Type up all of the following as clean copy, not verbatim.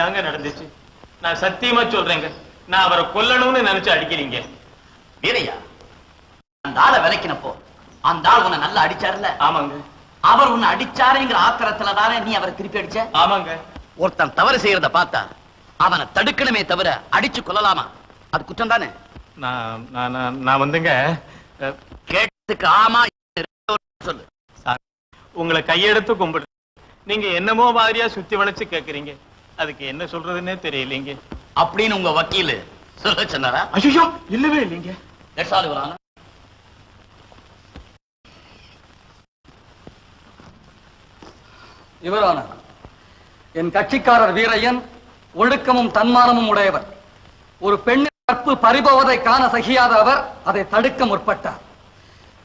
தாங்க நடந்துச்சு. நான் சத்தியமா சொல்றேங்க, நான் அவரை கொல்லணும்னு நினைச்சு அடிக்கிறீங்க. வீரையா, அந்த ஆளை விலைக்கினப்போ அந்த ஆள் உன்னை நல்லா அடிச்சாருல்ல? ஆமாங்க. அவர் உன்னை அடிச்சாருங்கிற ஆத்திரத்துல தானே நீ அவரை திருப்பி அடிச்ச? ஆமாங்க. ஒருத்தன் தவறு செய்யறத பார்த்தா அவனை தடுக்கணுமே தவிர அடிச்சு கொள்ளலாமா? அது குற்றம் தானே? நான் வந்துங்க கேட்டதுக்கு ஆமா சொல்லு. உங்களை கையெடுத்து கும்பிடு. நீங்க என்னமோ மாதிரியா சுத்தி வளைச்சு கேக்குறீங்க, அதுக்கு என்ன சொல்றதுன்னே தெரியலீங்க அப்படின்னு உங்க வக்கீல் சொல்ல சொன்னாரா? ஐயோ, இல்லவே இல்லைங்க. இவரான என் கட்சிக்காரர் வீரையன் ஒழுக்கமும் தன்மானமும் உடையவர். ஒரு பெண்ணின் கற்பு பறிபோவதை காண சகியாத அவர் அதை தடுக்க முற்பட்டார்.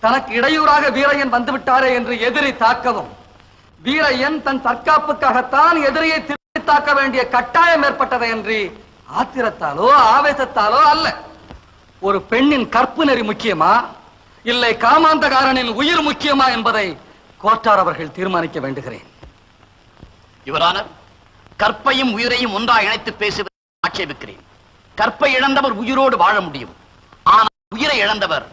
தனக்கு இடையூறாக வீரையன் வந்துவிட்டாரே என்று எதிரி தாக்கவும், வீரையன் தன் தற்காப்புக்காகத்தான் எதிரியை திருப்பி தாக்க வேண்டிய கட்டாயம் ஏற்பட்டதை என்று ஆத்திரத்தாலோ ஆவேசத்தாலோ அல்ல. ஒரு பெண்ணின் கற்பு நெறி முக்கியமா, இல்லை காமாந்தகாரனின் உயிர் முக்கியமா என்பதை கோட்டார் அவர்கள் தீர்மானிக்க வேண்டுகிறேன். யுவரான, கற்பையும் உயிரையும் ஒன்றாக இணைத்து பேசுவதை ஆட்சேபிக்கிறேன். கற்பை இழந்தவர் உயிரோடு வாழ முடியும், ஆனால் உயிரை இழந்தவர்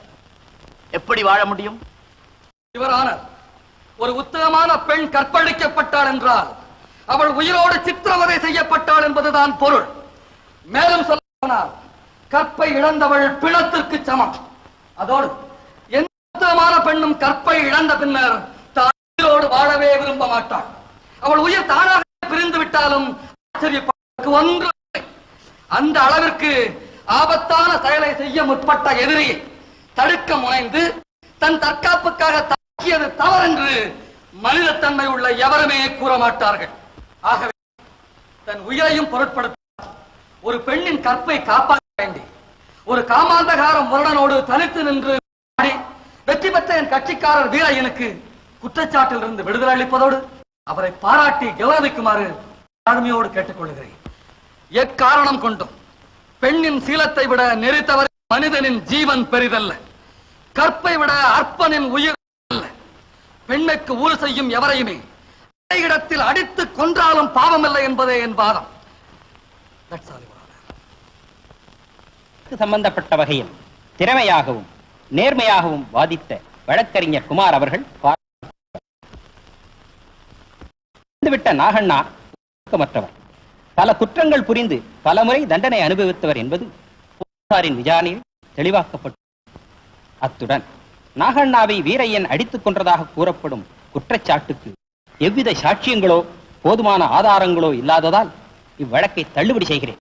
எப்படி வாழ முடியும்? யுவரான, ஒரு உத்தமமான பெண் கற்பழிக்கப்பட்டாள் என்றால் அவள் உயிரோடு சித்திரவதை செய்யப்பட்டாள் என்பதுதான் பொருள். மேலும் சொல்ல, கற்பை இழந்தவள் பிணத்திற்கு சமம். அதோடு எந்த உத்தமமான பெண்ணும் கற்பை இழந்த பின்னர் தான் உயிரோடு வாழவே விரும்ப மாட்டாள். அவள் உயிர் தானாக பிரிந்து விட்டாலும் ஆச்சரியப்படுவதற்கு ஒன்று. அந்த அளவிற்கு ஆபத்தான செயலை செய்ய முற்பட்ட எதிரியை தடுக்க முனைந்து தன் தற்காப்புக்காக தாக்கியது தவறென்று மனிதத்தன்மை உள்ள எவருமே கூற மாட்டார்கள். ஆகவே தன் உயிரையும் பொருட்படுத்த ஒரு பெண்ணின் கற்பை காப்பாற்ற வேண்டி ஒரு காமாந்தகார முரணனோடு தனித்து நின்று வெற்றி பெற்ற என் கட்சிக்காரர் வீரையனுக்கு குற்றச்சாட்டில் இருந்து விடுதலை அளிப்பதோடு அவரை பாராட்டி கௌரவிக்குமாறு தாழ்மையோடு கேட்டுக்கொள்கிறேன். எக்காரணம் கொண்டும் பெண்ணின் சீலத்தை விட நெறித்தவரை மனிதனின் ஜீவன் பெரிதல்ல, கற்பை விட அற்பனின் உயிர் அல்ல. பெண்ணுக்கு ஊறு செய்யும் எவரையுமே இடத்தில் அடித்து கொன்றாலும் பாவமில்லை என்பதே என் வாதம். சம்பந்தப்பட்ட வகையில் திறமையாகவும் நேர்மையாகவும் வாதித்த வழக்கறிஞர் குமார் அவர்கள் விட்ட நாகண்ணா ஒழுக்கமற்றவர், பல குற்றங்கள் புரிந்து பலமுறை தண்டனை அனுபவித்தவர் என்பது போலீசாரின் விசாரணையில் தெளிவாக்கப்பட்டது. அத்துடன் நாகண்ணாவை வீரையன் அடித்துக் கொன்றதாக கூறப்படும் குற்றச்சாட்டுக்கு எவ்வித சாட்சியங்களோ போதுமான ஆதாரங்களோ இல்லாததால் இவ்வழக்கை தள்ளுபடி செய்கிறேன்.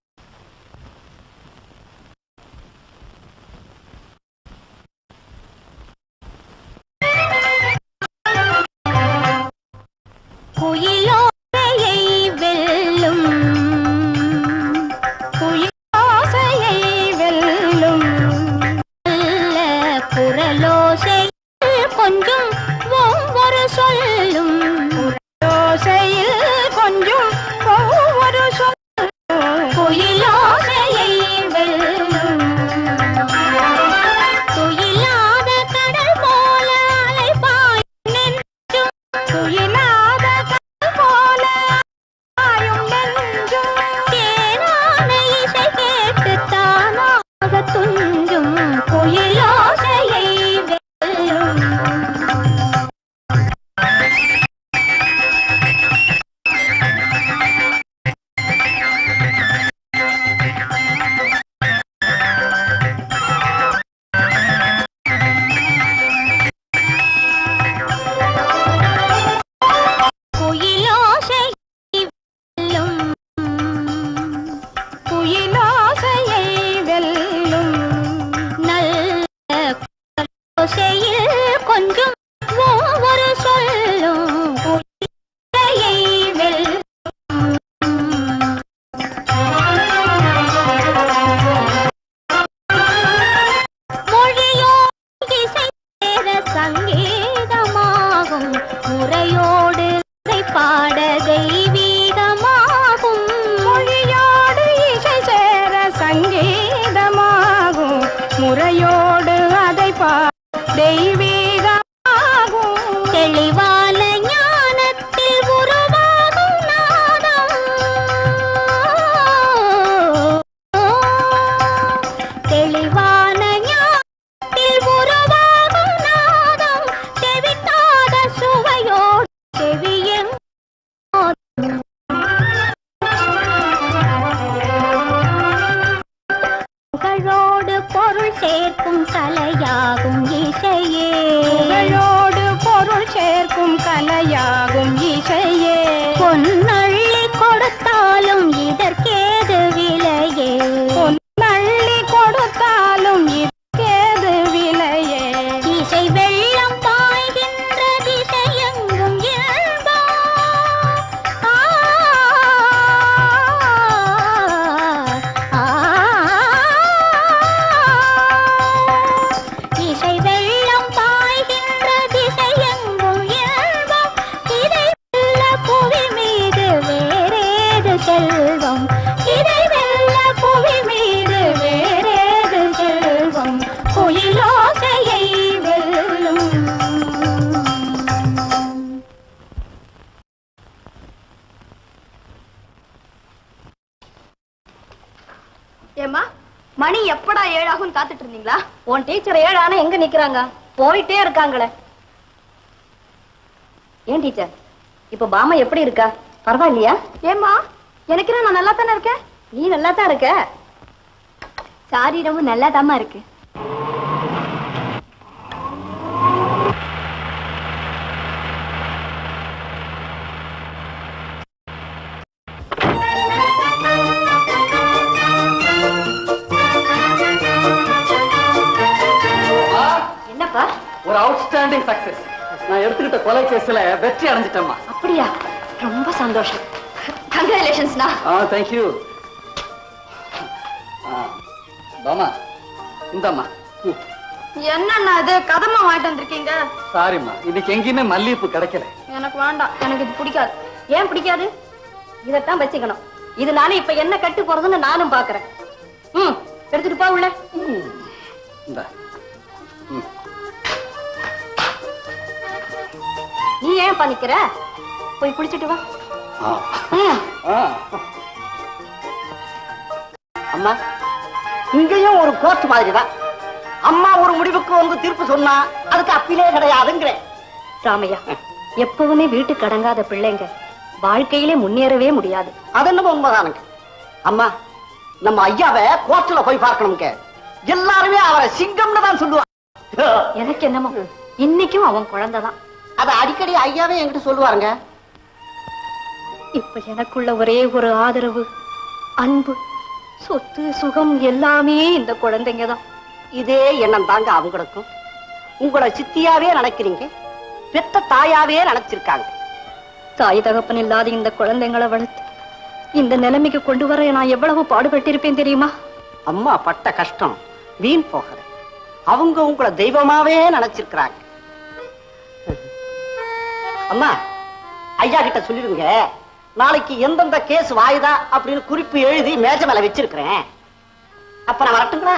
தெளிவான ஞானத்தில் உருவாகும் நாதம் திறமையாகும் இசையே பொன்னள்ளி கொடுத்தாலும் இதற்கேது விலையே பொன்னள்ளி கொடுத்தாலும் இதற்கேது விலையே இசை வெள்ளம் பாய்கின்ற திசையெங்கும் இயல்பம் இசை வெள்ளம் பாய்கின்ற திசையெங்கும் இயல்பம் இதை வெல்ல புவி மீது வேறேது செல்வம் இதை வெல்ல புவி மீது வேறேது செல்வம் குயிலோசையை வெல்லும். ஏமா மணி எப்படா 7 ஆகும் காத்துட்டு இருந்தீங்களா? உன் டீச்சர் 7 ஆனா எங்க நிக்கிறாங்க? போயிட்டே இருக்காங்களே. ஏன் டீச்சர் இப்ப பாமா எப்படி இருக்கா? பரவாயில்லையா? ஏமா எனக்கு நான் நல்லா தானே இருக்கேன். நீ நல்லா தான் இருக்க. சாரீரமும் நல்லா தாமா இருக்கு. என்னப்பா? ஒரு அவுட்ஸ்டாண்டிங் சக்சஸ். நான் எடுத்துக்கிட்ட கொலை கேஸ்ல வெற்றி அடைஞ்சிட்டேம்மா. அப்படியா? ரொம்ப சந்தோஷம். கங்க்ராச்சுலேஷன்ஸ்னா. தேங்க்யூ. பாமா இந்தம்மா. என்னண்ணா இது கதமா வாங்கிட்டு வந்திருக்கீங்க? சாரிம்மா, இன்னைக்கு எங்கேயுமே மல்லிகைப்பூ கிடைக்கல. எனக்கு வேண்டாம். எனக்கு இது பிடிக்காது. ஏன் பிடிக்காது? இதத்தான் வச்சுக்கணும். இதனால இப்ப என்ன கட்டு போறதுன்னு நானும் பாக்குறேன். எடுத்துட்டு போ உள்ள. நீ ஏன் பண்ணிக்கிற? போய் குளிச்சுட்டு வா. அம்மா, இங்கேயும் ஒரு கோர்ட் மாதிரிதான். அம்மா ஒரு முடிவுக்கு வந்து தீர்ப்பு சொன்னா அதுக்கு அப்பீலே கிடையாதுங்கிறேன். ராமையா, எப்பவுமே வீட்டுக்கு அடங்காத பிள்ளைங்க வாழ்க்கையிலே முன்னேறவே முடியாது. அது என்னமோ உண்மைதானுங்க. அம்மா, நம்ம ஐயாவை கோர்ட்ல போய் பார்க்கணுங்க. எல்லாருமே அவரை சிங்கம்னு தான் சொல்லுவாங்க. எனக்கு என்னமோ இன்னைக்கும் அவன் குழந்தைதான். அத அடிக்கடி ஐயாவே என்கிட்ட சொல்லுவாருங்க. இப்ப எனக்குள்ள ஒரே ஒரு ஆதரவு, அன்பு, சொத்து, சுகம் எல்லாமே இந்த குழந்தைங்க தான். இதே எண்ணம் தாங்க அவங்களுக்கும். உங்களை சித்தியாவே நினைக்கிறீங்க, பெத்த தாயாவே நினைச்சிருக்காங்க. தாய் தகப்பன் இல்லாத இந்த குழந்தைங்களை வளர்த்து இந்த நிலைமைக்கு கொண்டு வர நான் எவ்வளவு பாடுபட்டிருப்பேன் தெரியுமா? அம்மா பட்ட கஷ்டம் வீண் போகல. அவங்க உங்களை தெய்வமாவே நினைச்சிருக்கிறாங்க. அம்மா, ஐயா கிட்ட சொல்லிடுங்க, நாளைக்கு எந்தெந்த கேஸ் வாயுதா அப்படின்னு குறிப்பு எழுதி மேஜ மேல வச்சிருக்கிறேன். அப்ப நான் வரட்டுங்களா?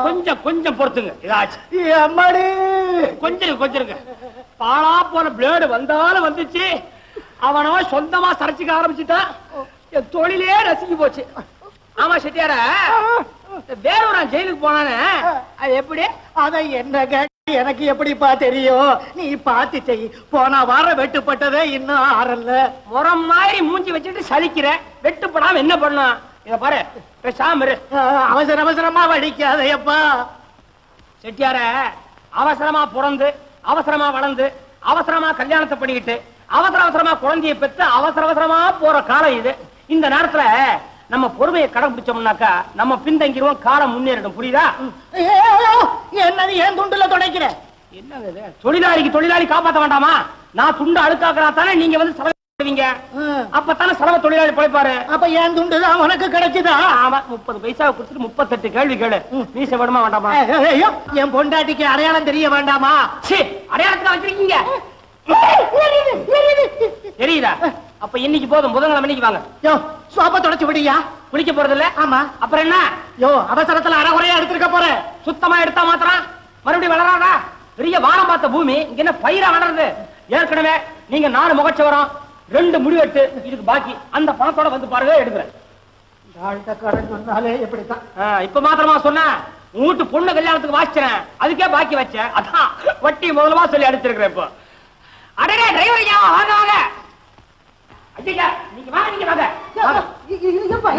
கொஞ்சம் கொஞ்சம் பொறுத்துங்க. கொஞ்சம் பாலா போன பிளேடு வந்தாலும் வந்துச்சு. அவனோ சொந்தமா சரைச்சுக்க ஆரம்பிச்சுட்டான். என் தொழிலே ரசிக்கு போச்சு. ஆமா செட்டியார, வேற ஜெயிலுக்கு போனானே, அது எப்படி? அதை என்ன எனக்கு எப்படிப்பா தெரியும்? நீ பார்த்து செய். போன வாரம் வெட்டுப்பட்டதே இன்னும் ஆறல்ல. முறம் மாதிரி மூஞ்சி வச்சுட்டு சலிக்கிற. வெட்டுப்படாம என்ன பண்ணலாம்? இத பாரு, பேசாம இரு. அவசர அவசரமா வடிக்காதையப்பா. செட்டியார, அவசரமா பிறந்து அவசரமா வளர்ந்து அவசரமா கல்யாணத்தை பண்ணிக்கிட்டு அவசரமா குழந்தைய பெற்று அவசரமா போற காலம் இது. இந்த நேரத்துல நம்ம பொறுமையை கடைபிடிச்சோம்னாக்கா நம்ம பின்தங்கிடுவோம், காலம் முன்னேறிடும். புரியுதா? என்னது ஏன் துண்டுல துடைக்கிற? என்னது? தொழிலாளிக்கு தொழிலாளி காப்பாற்ற வேண்டாமா? நான் துண்டு அழுக்காக்குறா தானே நீங்க வந்து செலவீங்க. அப்பதானே செலவு தொழிலாளி பிழைப்பாரு. அப்ப ஏன் துண்டுதான் உனக்கு கிடைக்குதா? ஆமா, 30 பைசா கொடுத்துட்டு 38 கேள்வி கேளு. மீச வேணுமா வேண்டாமா? என் பொண்டாட்டிக்கு அடையாளம் தெரிய வேண்டாமா? அடையாளத்துல வச்சிருக்கீங்க தெரியுதா? அப்ப இன்னைக்கு போதும், புதன்கிழமை இன்னைக்கு வாங்க. சோப்பா தொடச்சு விடியா? குளிக்க போறது இல்ல? ஆமா. அப்புறம் என்ன? அவசரத்துல அரைகுறையா எடுத்துருக்க போறேன். சுத்தமா எடுத்தா மாத்திரம் மறுபடியும் வளராதா? பெரிய வானம் பார்த்த பூமி இங்க என்ன பயிரா வளருது? ஏற்கனவே நீங்க 4 முகச்சவரம் 2 முடிவெட்டு இதுக்கு பாக்கி. அந்த பணத்தோட வந்து பாருங்க, எடுக்கிறேன். சொன்னாலே எப்படித்தான். இப்ப மாத்திரமா சொன்ன வீட்டு பொண்ணு கல்யாணத்துக்கு வாசிச்சேன், அதுக்கே பாக்கி வச்சேன். அதான் வட்டி முதலமா சொல்லி அடிச்சிருக்கிறேன். இப்போ அடடே டிரைவர் வாங்க வாங்க. ஐயா நீங்க வாங்க, நீங்க வாங்க.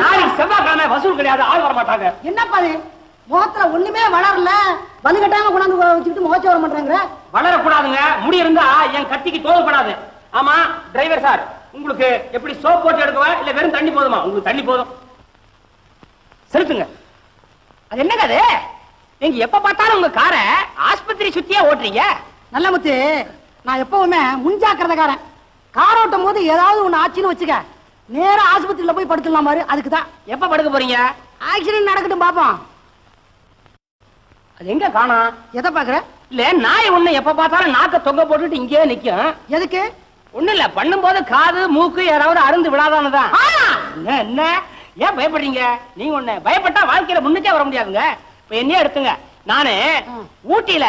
நாளைக்கு செவ்வாய்க்கிழமை வசூல் கிடையாது, ஆள் வர மாட்டாங்க. என்னப்பா முகத்துல ஒண்ணுமே வளரல, வந்து கட்டாம கொண்டாந்து வச்சுக்கிட்டு முகச்ச வர மாட்டாங்க. வளரக்கூடாதுங்க, முடி இருந்தா என் கத்திக்கு தோல்படாது. ஆமா டிரைவர் சார், உங்களுக்கு எப்படி சோப் போட்டு எடுக்கவா இல்ல வெறும் தண்ணி போதுமா? உங்களுக்கு தண்ணி போதும், செலுத்துங்க. அது என்னங்க அது? நீங்க எப்ப பார்த்தாலும் உங்க காரை ஆஸ்பத்திரி சுத்தியே ஓட்டுறீங்க. நல்ல முத்து, நான் எப்பவுமே முன்ஜாக்கிரதைக்காரன். கார் ஓட்டும் போது ஏதாவது ஒண்ணு ஆச்சுன்னு வச்சுக்க, நேரா ஆஸ்பத்திரியில போய் படுத்துடலாம் பாரு. அதுக்குதான். எப்ப படுக்க போறீங்க? ஆக்சிடென்ட் நடக்கட்டும் பாப்போம். அது எங்க காணோம்? எதை பாக்குற? இல்ல நாய் ஒண்ணு எப்ப பார்த்தாலும் நாக்க தொங்க போட்டுட்டு இங்கே நிக்கும். எதுக்கு? ஒண்ணு இல்ல, பண்ணும்போது காது மூக்கு யாராவது அருந்து விடாதானதான். என்ன ஏன் பயப்படுறீங்க? நீங்க ஒண்ணு பயப்பட்டா வாழ்க்கையில முன்னுக்கே வர முடியாதுங்க. இப்ப என்ன எடுத்துங்க, நானு ஊட்டியில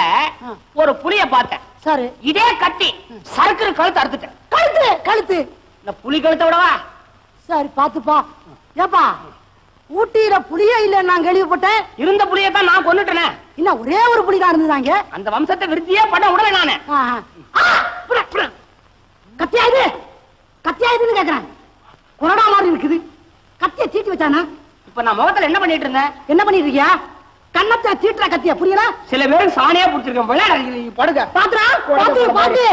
ஒரு புலிய பார்த்தேன். சரி, இதே கட்டி சறுக்குற கழுத்து அறுத்துட்டேன். கழுத்து கழுத்து இந்த புலி கழுத்தை விடவா? சரி பாத்துப்பா. ஏப்பா, ஊட்டியில புலியே இல்ல நான் கேள்விப்பட்டேன். இருந்த புலியத்தான் நான் கொன்னுட்டேனே. இன்னும் ஒரே ஒரு புலி தான் இருந்ததாங்க. அந்த வம்சத்தை விருத்தியே பண்ண விடல நானு. கத்தியாயுது கத்தியாயுதுன்னு கேக்குறேன். கொரோனா மாதிரி இருக்குது. கத்திய சீட்டி வச்சானா? இப்ப நான் முகத்துல என்ன பண்ணிட்டு இருந்தேன்? என்ன பண்ணிட்டு இருக்கியா? கண்ணத்தை சீட்டுற கத்தியா, புரியல? சில பேருக்கு சாணியா புடிச்சிருக்கேன். விளையாடுறீங்க, படுங்க. பாத்துறா, பாத்து பாத்து.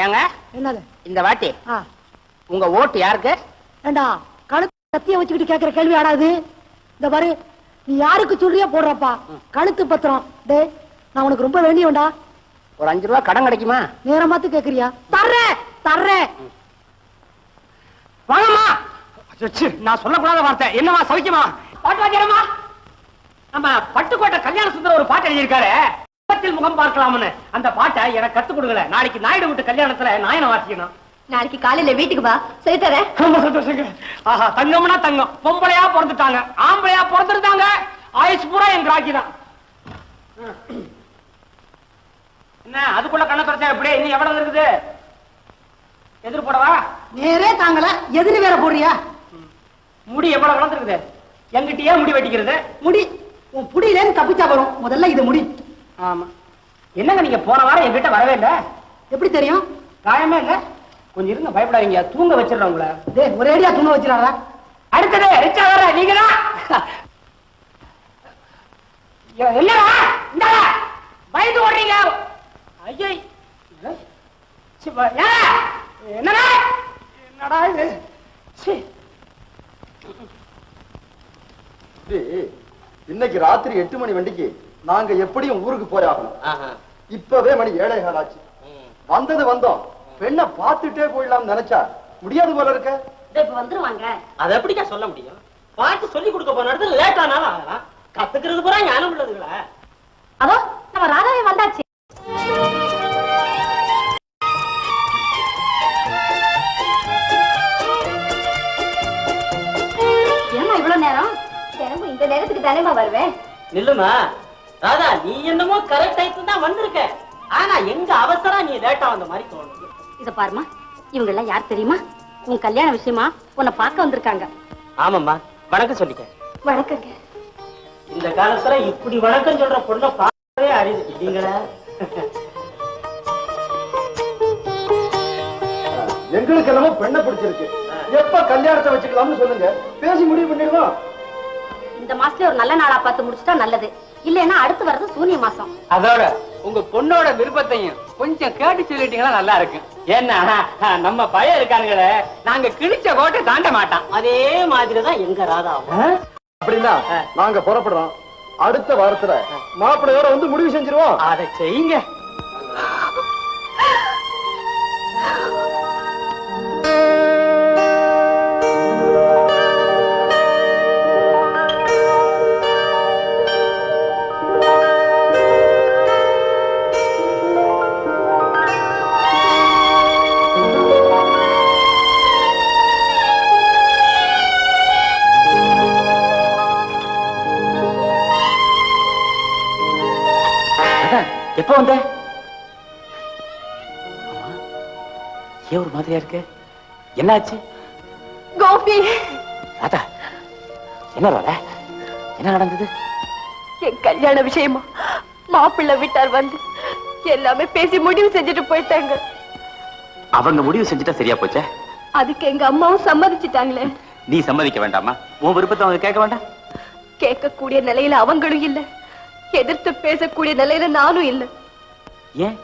ஏங்க என்னது இந்த வாட்டி உங்க ஓட்டு யாருக்கு? ஏண்டா, கழுத்து கத்திய வச்சுக்கிட்டு கேக்குற கேள்வி ஆடாது. இந்த பாரு, நீ யாருக்கு சொல்றியா போடுறப்பா. கழுத்து பத்திரம். டேய், நான் உனக்கு ரொம்ப வேண்டியவன்டா. ஒரு 5 ரூபாய் கடன் கிடைக்குமா? நேரம் பார்த்து கேக்குறியா? தர்றேன் தர்றேன். வாங்கம்மா. நான் சொல்லக்கூடாத வார்த்தை. என்னமா சௌக்கியமா? பாட்டு வாத்தியாரம்மா, நம்ம பட்டுக்கோட்டை கல்யாண சுந்தரம் ஒரு பாட்டு எழுதியிருக்காரு, முகத்தில் முகம் பார்க்கலாம்னு. அந்த பாட்டை எனக்கு கத்து கொடுக்கல. நாளைக்கு நாயுடு வீட்டு கல்யாணத்துல நாயனை வாசிக்கணும். நாளைக்கு காலையில வீட்டுக்கு வா, சரி தரேன். ரொம்ப சந்தோஷங்க. ஆஹா, தங்கம்னா தங்கம். பொம்பளையா பிறந்துட்டாங்க, ஆம்பளையா பிறந்துருந்தாங்க, ஆயுஷ் பூரா என் ராக்கி தான். என்ன அதுக்குள்ள கண்ண தொடச்சா எப்படி? இன்னும் எவ்வளவு இருக்குது? எதிர் போடவா? நேரே தாங்கல, எதிரி வேற போடுறியா? முடி எவ்வளவு வளர்ந்துருக்குது? எங்கிட்டயே முடி வெட்டிக்கிறது. முடி உன் புடியிலேன்னு தப்பிச்சா வரும். முதல்ல இது முடி. ஆமா. என்னங்க நீங்க போன வாரம் என்கிட்ட வரவே இல்ல? எப்படி தெரியும்? காயமே இல்ல. கொஞ்சம் இருங்க, பயப்படாதீங்க. தூங்க வச்சிடறேன் உங்களை. டேய், ஒரேடியா தூங்க வச்சிடாதா. அடுத்தது ரிச்சா வர நீங்களா? என்னடா இந்த பயந்து ஓடுறீங்க? ஐயோ, என்னடா என்னடா இது? இன்னைக்கு ராத்திரி 8 மணி வண்டிக்கு நாங்க எப்படியும் ஊருக்கு போய் ஆகணும். இப்பவே மணி 7:15 ஆச்சு. வந்தது வந்தோம், பெண்ணை பார்த்துட்டே போயிடலாம் நினைச்சா முடியாது போல இருக்க. இப்ப வந்துருவாங்க. அதை எப்படிக்கா சொல்ல முடியும்? பாட்டு சொல்லி கொடுக்க போன இடத்துல லேட் ஆனாலும் ஆகலாம். கத்துக்கிறது பூரா ஞானம் உள்ளதுங்களா? அதோ நம்ம ராதாவே வந்தாச்சு. ஏமா இவ்வளவு நேரம்? தினமும் இந்த நேரத்துக்கு தானேமா வருவேன். நில்லுமா ராதா, நீ என்னமோ கரெக்ட் டைம் தான் வந்திருக்க. ஆனா எங்க அவசரம் நீ லேட்டா வந்த மாதிரி தோணுது. இத பாருமா, இவங்க எல்லாம் யார் தெரியுமா? உன் கல்யாண விஷயமா உன்னை பார்க்க வந்திருக்காங்க. ஆமாம்மா, வணக்கம் சொல்லிக்க. வணக்கங்க. இந்த காலத்துல இப்படி வணக்கம் சொல்ற பொண்ணை பார்க்கவே அரிது இல்லீங்களா? எங்களுக்கு என்னமோ பெண்ணை பிடிச்சிருக்கு. எப்ப கல்யாணத்தை வச்சுக்கலாம்னு சொல்லுங்க, பேசி முடிவு பண்ணிடுவோம். இந்த மாசத்துல ஒரு நல்ல நாளா பார்த்து முடிச்சுட்டா நல்லது. இல்லைன்னா அடுத்து வர்றது சூரிய மாசம். அதோட உங்க பொண்ணோட விருப்பத்தையும் கொஞ்சம் கேட்டு சொல்லிட்டீங்கன்னா நல்லா இருக்கு. ஏன்னா நம்ம பையன் இருக்கானுங்களே, நாங்க கிழிச்ச கோட்டை தாண்ட மாட்டான். அதே மாதிரிதான் எங்க ராதா. அப்படின்னா நாங்க புறப்படுறோம். அடுத்த வாரத்துல மாப்பிள்ளையோட வந்து முடிவு செஞ்சிருவோம். அதை செய்யுங்க. எப்ப வந்த? ஏன் ஒரு மாதிரியா இருக்கு? என்னாச்சு? கோபி, ராதா, என்ன ராதா, என்ன நடந்தது? என் கல்யாண விஷயமா மாப்பிள்ளை வீட்டார் வந்து எல்லாமே பேசி முடிவு செஞ்சுட்டு போயிட்டாங்க. அவங்க முடிவு செஞ்சுட்டா சரியா போச்சே. அதுக்கு எங்க அம்மாவும் சம்மதிச்சுட்டாங்களே. நீ சம்மதிக்க வேண்டாமா? உன் விருப்பத்தை அவங்க கேட்க வேண்டாம்? கேட்கக்கூடிய நிலையில அவங்களும் இல்ல, எதிர்த்து பேசக்கூடிய நிலையில நானும் இல்ல. ஏன்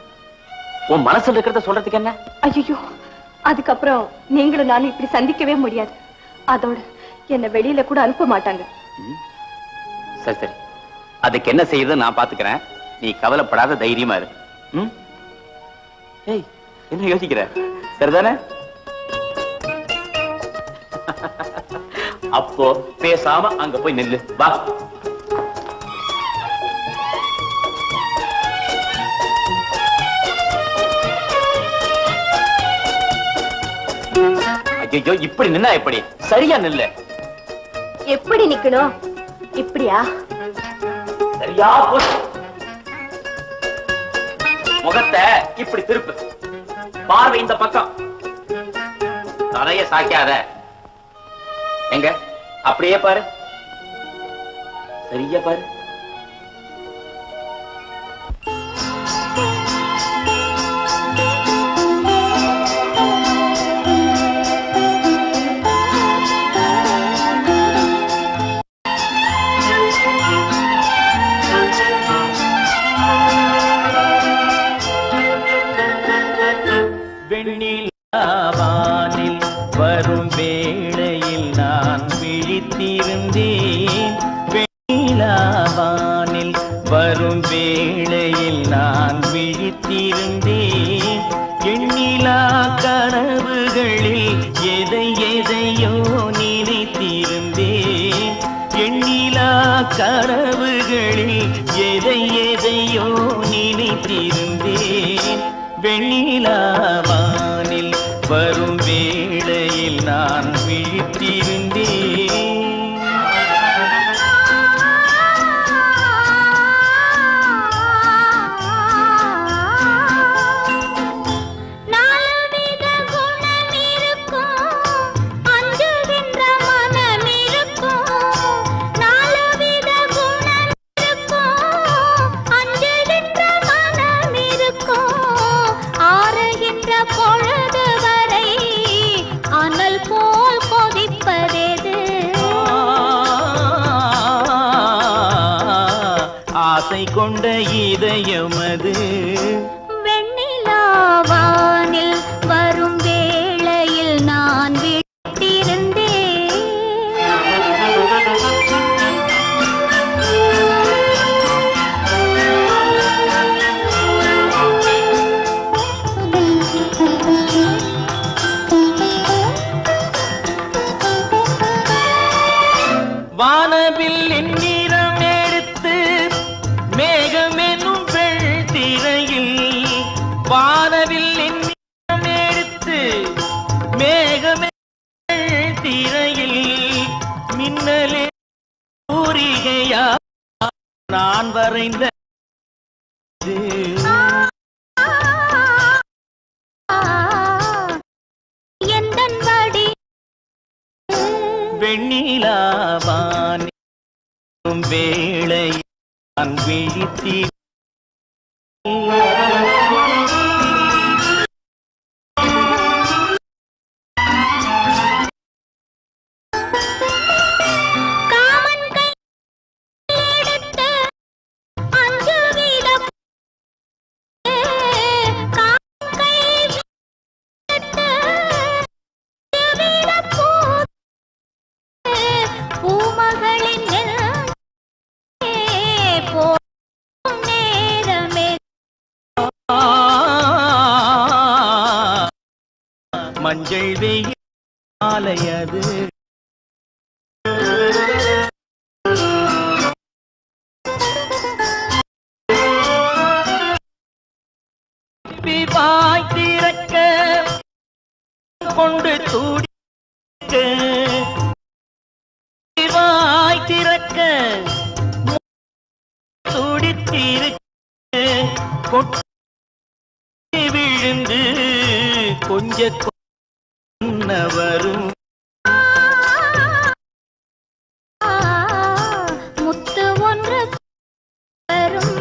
உன் மனசுல இருக்கிறத சொல்றதுக்கு என்ன? ஐயோ, அதுக்கப்புறம் நீங்களும் நானும் இப்படி சந்திக்கவே முடியாது. அதோட என்ன வெளியில கூட அனுப்ப மாட்டாங்க. சரி சரி, அதுக்கு என்ன செய்யுது நான் பாத்துக்கிறேன். நீ கவலைப்படாத, தைரியமா இரு. ஏய், என்ன யோசிக்கிற? சரிதானே? அப்போ பேசாம அங்க போய் நில்லு. வா. ஐயோ, இப்படி நின்னா எப்படி? சரியா நில்லு. எப்படி நிக்கணும்? இப்படியா? சரியா போ. முகத்தை இப்படி திருப்பு. பார்வை இந்த பக்கம். தலைய சாய்க்காத. எங்க அப்படியே பாரு. சரியா பாரு. வெண்ணிலாவானில் வரும் வேளையில் நான் விழித்திருந்தேன். வெண்ணிலாவானில் வரும் வேளையில் நான் விழித்திருந்தேன். எண்ணிலா கனவுகளில் எதை எதையோ நினைத்திருந்தேன். எண்ணிலா கனவுகளில் எதை எதையோ நினைத்திருந்தேன். வெண்ணிலாவானில் வரும் வேளையில் நான் விழித்திருந்தேன். ஆசை கொண்ட இதயமது வெண்ணிலாவானில் வரும் வேளையில் நான் விழித்திருந்தேன். வானவில் நிறம் எடுத்து மேகமெனும் வெள்திரையில், வானவில் நிறம் எடுத்து மேகமெனும் வெள்திரையில், மின்னலே கூறிகையா நான் வரைந்த வெண்ணிலாவானில் வேளை நான் விழித்தி மஞ்சள் வெயில் மாலையது வாய் திறக்க கொண்டு துடிக்க, வாய் திறக்க துடித்திருக்க, கொட்டி விழுந்து கொஞ்ச வரும் முத்து ஒன்று வரும்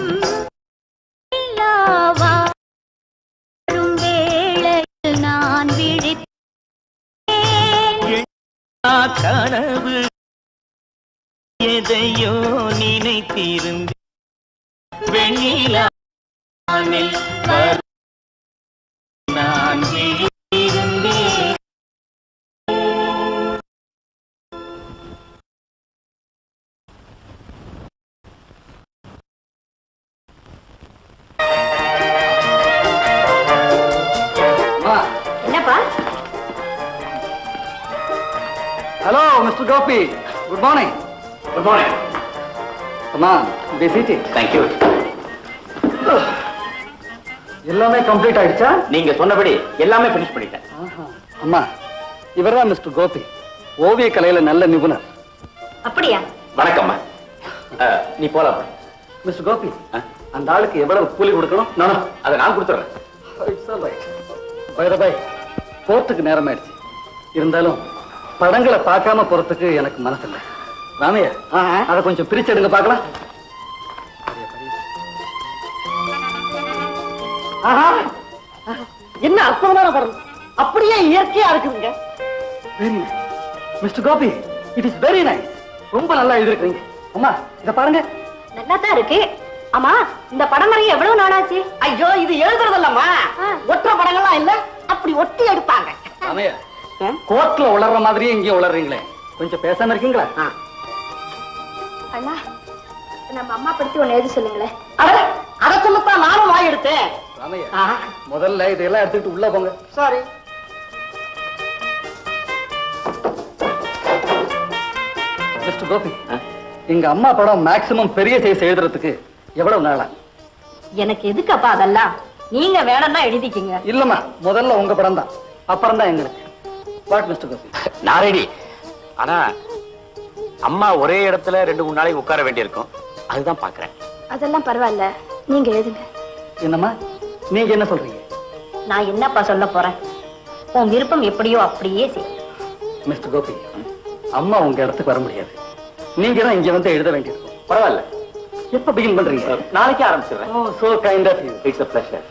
வேளையில் நான் விழித்தேன். கனவு எதையோ நினைத்திருந்தேன். வெண்ணிலானில் வரும் நான் விழித்திருந்தேன். என்னப்பா? Hello mister Gopi, good morning. Good morning. அம்மா, be seated. தேங்க்யூ. எல்லாமே கம்ப்ளீட் ஆயிடுச்சா? நீங்க சொன்னபடி எல்லாமே பினிஷ் பண்ணிட்டேன். அம்மா, இவர்தான் மிஸ்டர் கோபி, ஓவிய கலையில நல்ல நிபுணர். அப்படியா? வணக்கம்மா. நீ போலாம். மிஸ்டர் கோபி, அந்த ஆளுக்கு எவ்வளவு கூலி கொடுக்கணும்? நானும் அதை நான் கொடுத்துறேன். It's all right. By the by, போறதுக்கு நேரம் ஆயிடுச்சு. இருந்தாலும் படங்களை பார்க்காம போறதுக்கு எனக்கு மனசு இல்லை. ராமையா, அதை கொஞ்சம் பிரிச்செடுங்க பார்க்கலாம். என்ன அற்புதமான படம், அப்படியே இயற்கையா இருக்குதுங்க. Mister Gopi, it is very nice. ரொம்ப நல்லா எழுதிருக்கீங்க. அம்மா, இத பாருங்க. நல்லா தான் இருக்கு. ஆமா, இந்த படம் வரைய எவ்வளவு நாளாச்சு? ஐயோ, இது எழுதுறதல்லம்மா, ஒற்ற படங்கள்லாம் இல்ல, அப்படி ஒட்டி எடுப்பாங்க. ராமையா, கோர்ட்ல உளர்ற மாதிரியே இங்கே உளறீங்களே, கொஞ்சம் பேசாம இருக்கீங்களா? அண்ணா, நம்ம அம்மா பத்தி ஒண்ணு எழுதி சொல்லுங்களேன். அத சொல்லத்தான் நானும் வாய் எடுத்தேன். ராமையா, முதல்ல இதெல்லாம் எடுத்துட்டு உள்ள போங்க. சாரி. மிஸ்டர் கோபி, எங்க அம்மா படம் மேக்ஸிமம் பெரிய சைஸ் எழுதுறதுக்கு எவ்வளவு நாளா? எனக்கு எதுக்கப்பா அதெல்லாம்? நீங்க வேணும்னா எழுதிக்கீங்க. இல்லம்மா, முதல்ல உங்க படம் தான், அப்புறம் தான் எங்களுக்கு. What mister Gopi? நான் ரெடி. ஆனா அம்மா ஒரே இடத்துல 2-3 நாளைக்கு உட்கார வேண்டியிருக்கும், அதுதான் பாக்குறேன். அதெல்லாம் பரவாயில்ல, நீங்க எழுதுங்க. என்னம்மா, நீங்க என்ன சொல்றீங்க? நான் என்னப்பா சொல்ல போறேன்? உன் விருப்பம் எப்படியோ அப்படியே செய். மிஸ்டர் கோபி, அம்மா உங்க இடத்துக்கு வர முடியாது. நீங்க தான் இங்க வந்து எழுத வேண்டியிருக்கும். பரவாயில்ல. எப்ப பிகின் பண்றீங்க? நாளைக்கு ஆரம்பிச்சிடுறேன். Oh, so kind of you. It's a pleasure.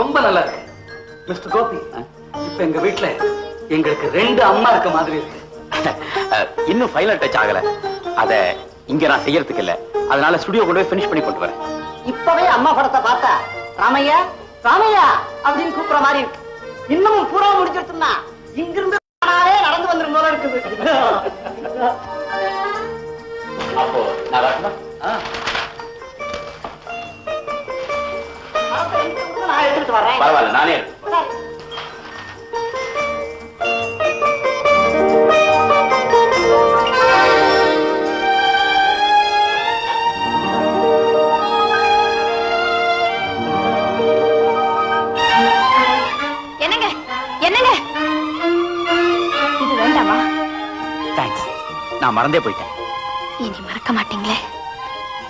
ரொம்ப நல்லா இருக்கு. மிஸ்டர் கோபி, இப்ப எங்க வீட்டுல எங்களுக்கு 2 அம்மா இருக்க மாதிரி இருக்கு. இன்னும் ஃபைனல் டச் ஆகல. அத இங்க நான் செய்யறதுக்கு இல்ல, அதனால ஸ்டுடியோ கொண்டு போய் ஃபினிஷ் பண்ணி கொண்டு வரேன். இப்பவே அம்மா படத்தை பார்த்தா ராமையா ராமையா அப்படின்னு கூப்பிடுற மாதிரி இருக்கு. இன்னமும் பூரா முடிச்சிருச்சுன்னா இங்கிருந்து நடந்து வந்துரும் போல இருக்குது. அப்போ நான் வரட்டுமா? நான் எடுத்துட்டு வரேன். பரவாயில்ல, நானே எடுத்துக்கிறேன். என்னங்க என்னங்க, இது வேண்டாமா? தேங்க்ஸ், நான் மறந்தே போயிட்டேன். இனி மறக்க மாட்டீங்களே?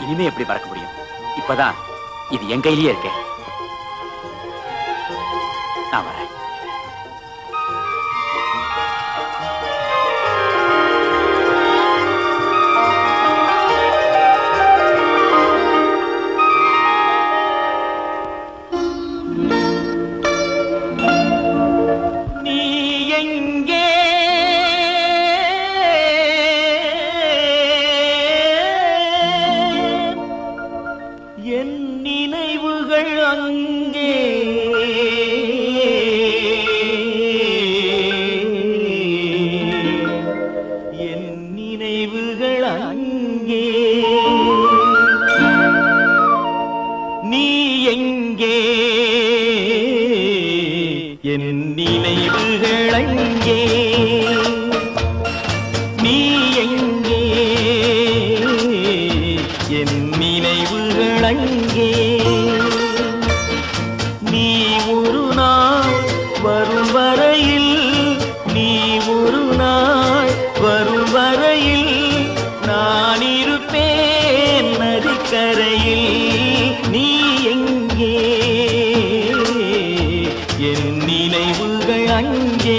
இனிமே எப்படி மறக்க முடியும்? இப்பதான் இது என் கையிலேயே இருக்கே. நான் வரேன். என் நினைவுகள் அங்கே என் நினைவுகள் அங்கே நீ எங்கே என் நினைவுகள் அங்கே நீ எங்கே என் நினைவுகள் அங்கே நீ ஒரு நாள் வரும் வரையில் நீ ஒரு நாள் வரும் வரையில் நான் இருப்பேன் நதிக்கரையில் நீ எங்கே என் நினைவுகள் அங்கே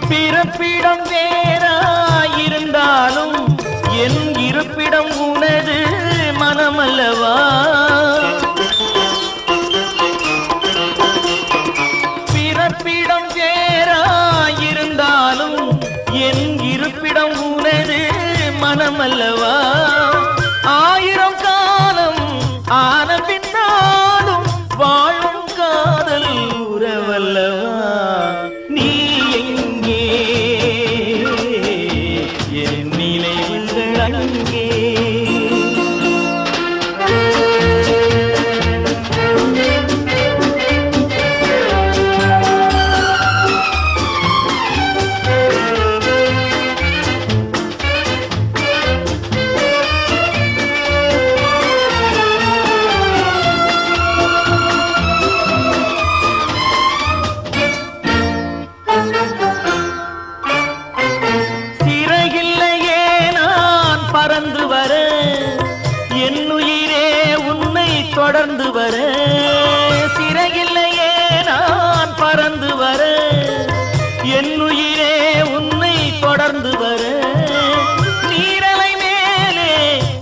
பிறப்பிடம் வேறாயிருந்தாலும் என் இருப்பிடம் உனது மனமல்லவா பிறப்பிடம் வேறாயிருந்தாலும் என் இருப்பிடம் உனது மனமல்லவா ஆயிரம் காலம் ஆன பின்னாலும் வாழும் காதல் உறவல்லவா நீ எங்கே என் நினைவுகள் அங்கே சிறகில்லையே நான் பறந்து வர என் உயிரே உன்னை தொடர்ந்து வர சிறகில்லையே நான் பறந்து வர என் உயிரே உன்னை தொடர்ந்து வர நீரலை மேலே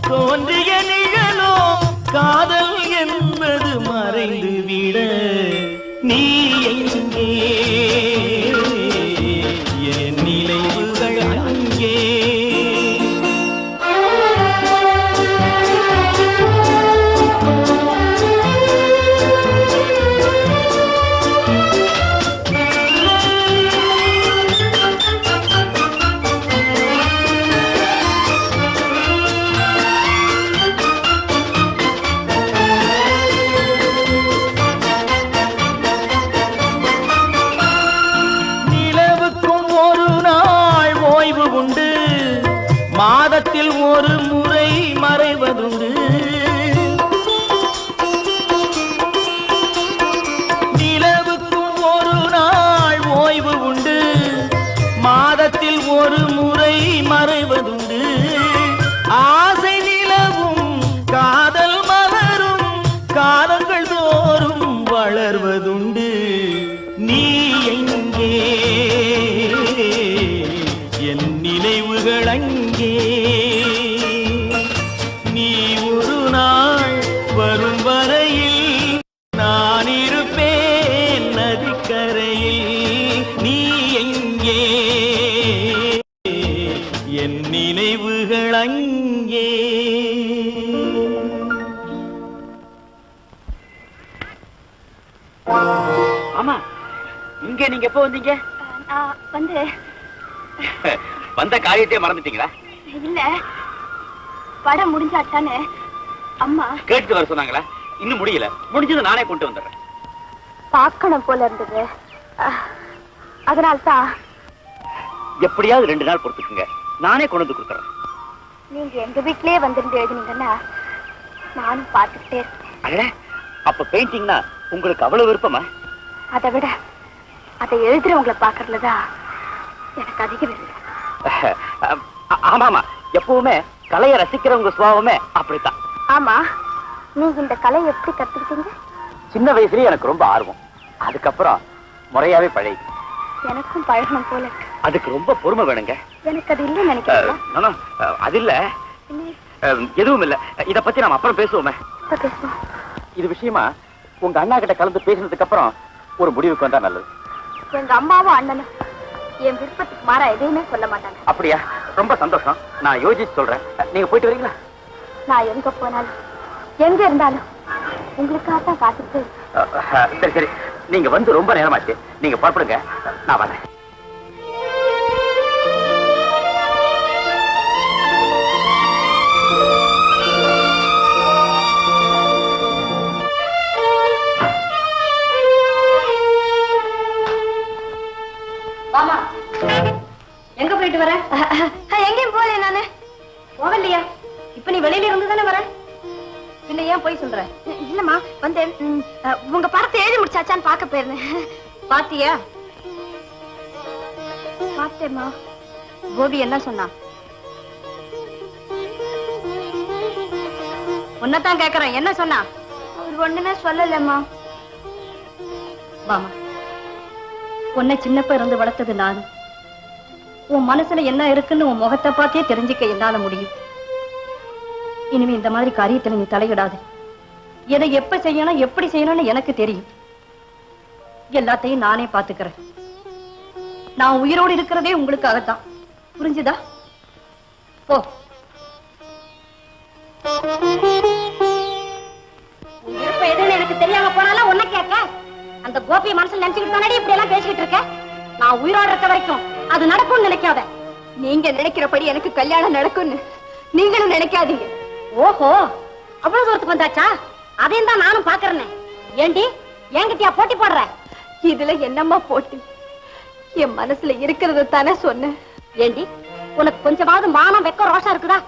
தோன்றிய நிழலோ காதல் என்பது மறைந்து விட நீ எங்கே என் நினைவுகள் அங்கே நிலவுக்கும் ஒரு நாள் ஓய்வு உண்டு மாதத்தில் ஒரு முறை மறைவதுண்டு நிலவுக்கும் ஒரு நாள் ஓய்வு உண்டு மாதத்தில் ஒரு முறை மறைவதுண்டு ஆசை நிலவும் காதல் மலரும் காலங்கள் தோறும் வளர்வதுண்டு நீ எங்கே என் நினைவுகள் அங்கே நீ ஒரு நாள் வரும் வரையில் நான் இருப்பேன் நதிக்கரையில் நீ எங்கே என் நினைவுகள் அங்கே ஆமா இங்க நீங்க எப்போ வந்தீங்க வந்து வந்த காரியத்தையே மறந்துட்டீங்களா இல்ல படம் முடிஞ்சாட்டான்னு அம்மா கேட்டு வர சொன்னாங்களா இன்னும் முடியல முடிஞ்சது நானே கொண்டு வந்துடுறேன் பார்க்கணும் போல இருந்தது அதனால்தான் எப்படியாவது 2 நாள் பொறுத்துக்குங்க நானே கொண்டு வந்து கொடுத்துறேன் நீங்க எங்க வீட்லயே வந்திருந்து எழுதினீங்கன்னா நானும் பார்த்துக்கிட்டே இருப்பேன் அட அப்ப பெயிண்டிங்னா உங்களுக்கு அவ்வளவு விருப்பமா அதை விட அதை எழுதுறவங்களை பாக்குறதுலதான் எனக்கு அதிக விருப்பம் ஆமாமா எப்பவுமே கலையை ரசிக்கிறவங்க சுபாவமே அப்படித்தான் ஆமா நீங்க இந்த கலை எப்படி கத்துக்கிட்டீங்க சின்ன வயசுலயே எனக்கு ரொம்ப ஆர்வம் அதுக்கப்புறம் முறையாவே பழகி எனக்கும் பழகணும் போல இருக்கு அதுக்கு ரொம்ப பொறுமை வேணுங்க. எனக்கு அது இல்லைன்னு நினைக்கிறேன். அது இல்ல, எதுவும் இல்ல. இத பத்தி நாம அப்புறம் பேசுவோமே. இது விஷயமா உங்க அண்ணா கிட்ட கலந்து பேசினதுக்கு அப்புறம் ஒரு முடிவுக்கு வந்தா நல்லது. எங்க அம்மாவும் அண்ணனும் என் விருப்பத்துக்கு மாறா எதுவுமே சொல்ல மாட்டாங்க. அப்படியா? ரொம்ப சந்தோஷம். நான் யோசிச்சு சொல்றேன். நீங்க போயிட்டு வரீங்களா? நான் எங்க போனாலும் எங்க இருந்தாலும் உங்களுக்காக தான் காத்துட்டு. சரி சரி, நீங்க வந்து ரொம்ப நேரமாச்சு. நீங்க புறப்படுங்க, நான் வரேன். எங்க போயிட்டு வர? எங்கேயும் போகல. நானு போகலையா? இப்ப நீ வெளியில இருந்து தானே வர? பின்ன ஏன் போய் சொல்ற? இல்லம்மா, வந்து உங்க படத்தை எழுதி முடிச்சாச்சான்னு பாக்க போயிருந்தேன். பாத்தியா? பார்த்தேம்மா. கோபி என்ன சொன்னா? உன்னதான் கேக்குறேன், என்ன சொன்னா? அவர் ஒண்ணுமே சொல்லலம்மா. வாமா, உன்னை சின்னப்ப இருந்து வளர்த்தது நானு. உன் மனசுல என்ன இருக்குன்னு உன் முகத்தை பார்த்தே தெரிஞ்சுக்க என்னால முடியும். இனிமே இந்த மாதிரி காரியத்துல நீ தலையிடாது. எதை எப்ப செய்யணும், எப்படி செய்யணும்னு எனக்கு தெரியும். எல்லாத்தையும் நானே பாத்துக்கிறேன். நான் உயிரோடு இருக்கிறதே உங்களுக்காகத்தான். புரிஞ்சுதா? போ. விருப்பம் எதுன்னு எனக்கு தெரியாம போனாலும் உன்ன கேட்க. அந்த கோபியை மனசுல நினைச்சுக்கிட்டு தானே இப்படி எல்லாம் பேசிக்கிட்டு இருக்க. நான் உயிரோடு இருக்க வரைக்கும் அது நடக்கும்னு நினைக்காத. நீங்க நினைக்கிறபடி எனக்கு கல்யாணம் நடக்கும்னு நீங்களும் நினைக்காதீங்க. ஓஹோ, அவ்வளவு தூரத்துக்கு வந்தாச்சா? அதையும் தான் நானும் பாக்குறேன். ஏண்டி என்கிட்டயா போட்டி போடுற? இதுல என்னம்மா போட்டி? என் மனசுல இருக்கிறத தானே சொன்னேன். ஏண்டி, உனக்கு கொஞ்சமாவது மானம், வெக்கம், ரோஷம் இருக்குதா?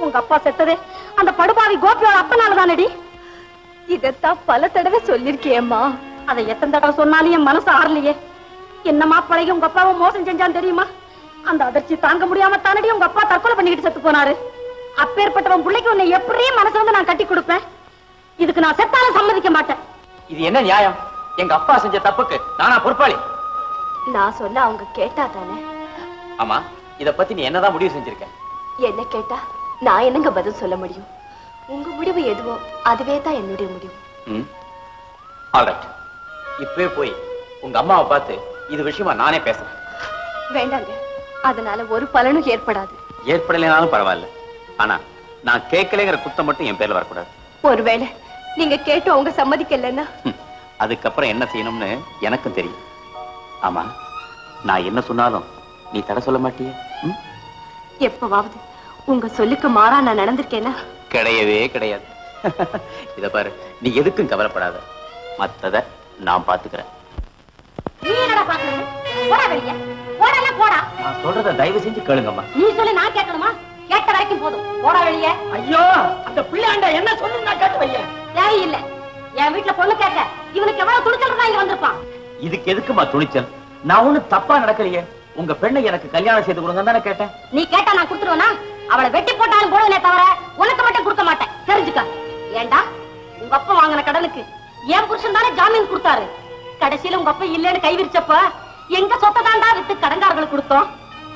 உங்க அப்பா செத்ததே அந்த படுபாவி கோபியோட அப்பனால தானடி. இதத்தான் பல தடவை சொல்லிருக்கேம்மா. அதை எத்தனை தடவை சொன்னாலும் என் மனசு ஆறலையே. என்னமா பழகி உங்க அப்பாவை மோசம் செஞ்சான்னு தெரியுமா? அந்த அதிர்ச்சி தாங்க முடியாம தானடி உங்க அப்பா தற்கொலை பண்ணிக்கிட்டு செத்து போனாரு. அப்பேற்பட்டவன் பிள்ளைக்கு உன்னை எப்படி மனசு வந்து நான் கட்டி கொடுப்பேன்? இதுக்கு நான் செத்தாலும் சம்மதிக்க மாட்டேன். இது என்ன நியாயம்? எங்க அப்பா செஞ்ச தப்புக்கு நானா பொறுப்பாளி? நான் சொன்ன அவங்க கேட்டா தானே. ஆமா, இத பத்தி நீ என்னதான் முடிவு செஞ்சிருக்க? என்ன கேட்டா நான் என்னங்க பதில் சொல்ல முடியும்? உங்க முடிவு எதுவோ அதுவே தான் என்னுடைய முடிவு. ஆல்ரைட், இப்பவே போய் உங்க அம்மாவை பார்த்து இது விஷயமா நானே பேசுறேன். வேண்டாங்க, அதனால ஒரு பலனும் ஏற்படாது. ஏற்படலைனாலும் பரவாயில்ல, ஆனா நான் கேட்கலைங்கிற குத்தம் மட்டும் என் பேர்ல வரக்கூடாது. ஒருவேளை நீங்க கேட்டு அவங்க சம்மதிக்கலன்னா அதுக்கப்புறம் என்ன செய்யணும்னு எனக்கும் தெரியும். ஆமா, நான் என்ன சொன்னாலும் நீ தடை சொல்ல மாட்டியே? எப்பவாவது உங்க சொல்லுக்கு மாறா நான் நடந்திருக்கேனா? கிடையவே கிடையாது. இத பாரு, நீ எதுக்கும் கவலைப்படாத. மத்தத நான் பாத்துக்கிறேன். நீ என்னடா பாக்குறது? போடா வெளிய. போடல போடா. நான் சொல்றத தயவு செஞ்சு கேளுங்கம்மா. நீ சொல்லி நான் கேட்கணுமா? கேட்ட வரைக்கும் போதும். போடா வெளிய. ஐயோ, அந்த பிள்ளையாண்ட என்ன சொல்லு நான் கேட்டு வையேன். தேவையில்லை. என் வீட்டுல பொண்ணு கேட்க இவனுக்கு எவ்வளவு துணிச்சல் இருந்தா இங்க வந்திருப்பான். இதுக்கு எதுக்குமா துணிச்சல்? நான் ஒண்ணு தப்பா நடக்கலையே. உங்க பெண்ணை எனக்கு கல்யாணம் செய்து கொடுங்க தானே கேட்டேன். நீ கேட்டா நான் கொடுத்துருவேனா? அவளை வெட்டி போட்டாலும் போடுவேனே தவிர உனக்கு மட்டும் கொடுக்க மாட்டேன், தெரிஞ்சுக்க. ஏண்டா, உங்க அப்பா வாங்கின கடனுக்கு என் புருஷன் தானே ஜாமீன் கொடுத்தாரு. கடைசியில உங்க அப்பா இல்லன்னு கை விரிச்சப்ப எங்க சொத்தை தாண்டா வித்து கடன்காரர்களுக்கு கொடுத்தோம்.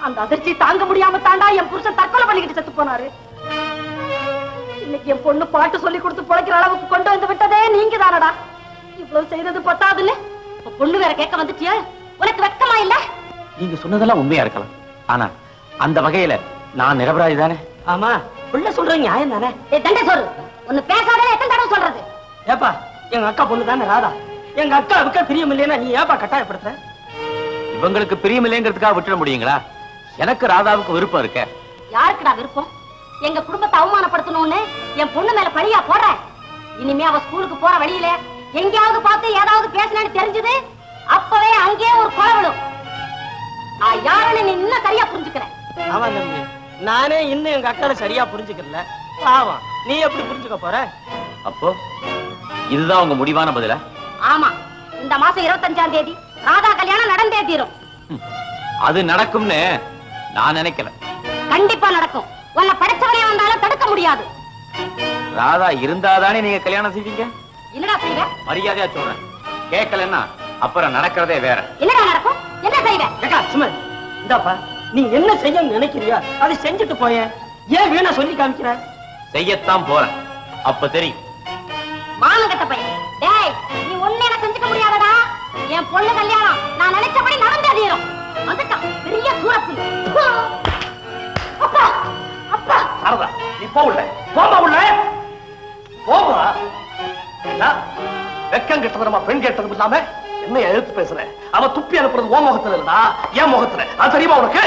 அந்த அதிர்ச்சி தாங்க முடியாம தாண்டா என் புருஷன் தற்கொலை பண்ணிக்கிட்டு செத்து போனாரு. இன்னைக்கு என் பொண்ணு பாட்டு சொல்லி கொடுத்து பொழைக்கிற அளவுக்கு கொண்டு வந்து விட்டதே நீங்க தானடா. இவ்வளவு செய்தது பத்தாதுன்னு பொண்ணு வேற கேட்க வந்துட்டியா? உனக்கு வெட்கமா இல்ல? நீங்க சொன்னதெல்லாம் உண்மையா இருக்கலாம், ஆனா அந்த வகையில நான் நிரபராதி தானே. ஆமா, புள்ள சொல்றது நியாயம் தானே. தண்டை சொல்லு. ஒண்ணு பேசாத எத்தனை தடவை சொல்றது? ஏப்பா, எங்க அக்கா பொண்ணு தானே ராதா. எங்க அக்காவுக்கு பிரியம் இல்லைன்னா நீ ஏப்பா கட்டாயப்படுத்த? இவங்களுக்கு பிரியமில்லைங்கிறதுக்காக விட்டுட முடியுங்களா? எனக்கு ராதாவுக்கு விருப்பம் இருக்க. யாருக்குடா விருப்பம்? எங்க குடும்பத்தை அவமானப்படுத்தணும்னு என் பொண்ணு மேல பழியா போடுற? இனிமே அவ ஸ்கூலுக்கு போற வழியில எங்கேயாவது பார்த்து ஏதாவது பேசினு தெரிஞ்சது அப்பவே அங்கேயே ஒரு கொலை விழும். நான் யாருன்னு நீ இன்னும் சரியா புரிஞ்சுக்கிறேன். ஆமா தம்பி, நானே இன்னும் எங்க அக்காவை சரியா புரிஞ்சுக்கல. பாவம், நீ எப்படி புரிஞ்சுக்க போற? அப்போ இதுதான் உங்க முடிவான பதிலா? ஆமா, இந்த மாசம் 25ஆம் தேதி ராதா கல்யாணம் நடந்தே தீரும். அது நடக்கும்னு நான் நினைக்கல. கண்டிப்பா நடக்கும். உன்னை படைச்சவனே வந்தாலும் தடுக்க முடியாது. ராதா இருந்தாதானே நீங்க கல்யாணம் செய்வீங்க? என்னடா செய்வ? மரியாதையா சொல்றேன், கேட்கலன்னா அப்புறம் நடக்கிறதே வேற. என்னடா நடக்கும்? என்ன செய்வ? ஏக்கா சும்மா, இந்தாப்பா நீ என்ன செய்ய நினைக்கிறியா அதை செஞ்சுட்டு போய. ஏன் வீணா சொல்லி காமிக்கிற? செய்யத்தான் போறேன், அப்ப தெரியும். மானங்கட்ட பையன். டேய், நீ ஒண்ணு எனக்கு செஞ்சுக்க முடியாதடா. என் பொண்ணு கல்யாணம் நான் நினைச்சபடி நடந்தே தீரும். வந்துட்டான் பெரிய சூரப்புலி. அப்பா அப்பா. சாரதா, நீ போகல. போமா உள்ள. போமா. வெக்கம் கெட்டவரமா பெண் கேட்டதும் இல்லாம என்ன எழுத்து பேசுற? அவன் துப்பி அனுப்புறது ஓ முகத்துல இல்லடா, என் முகத்துல. அது தெரியுமா உனக்கு?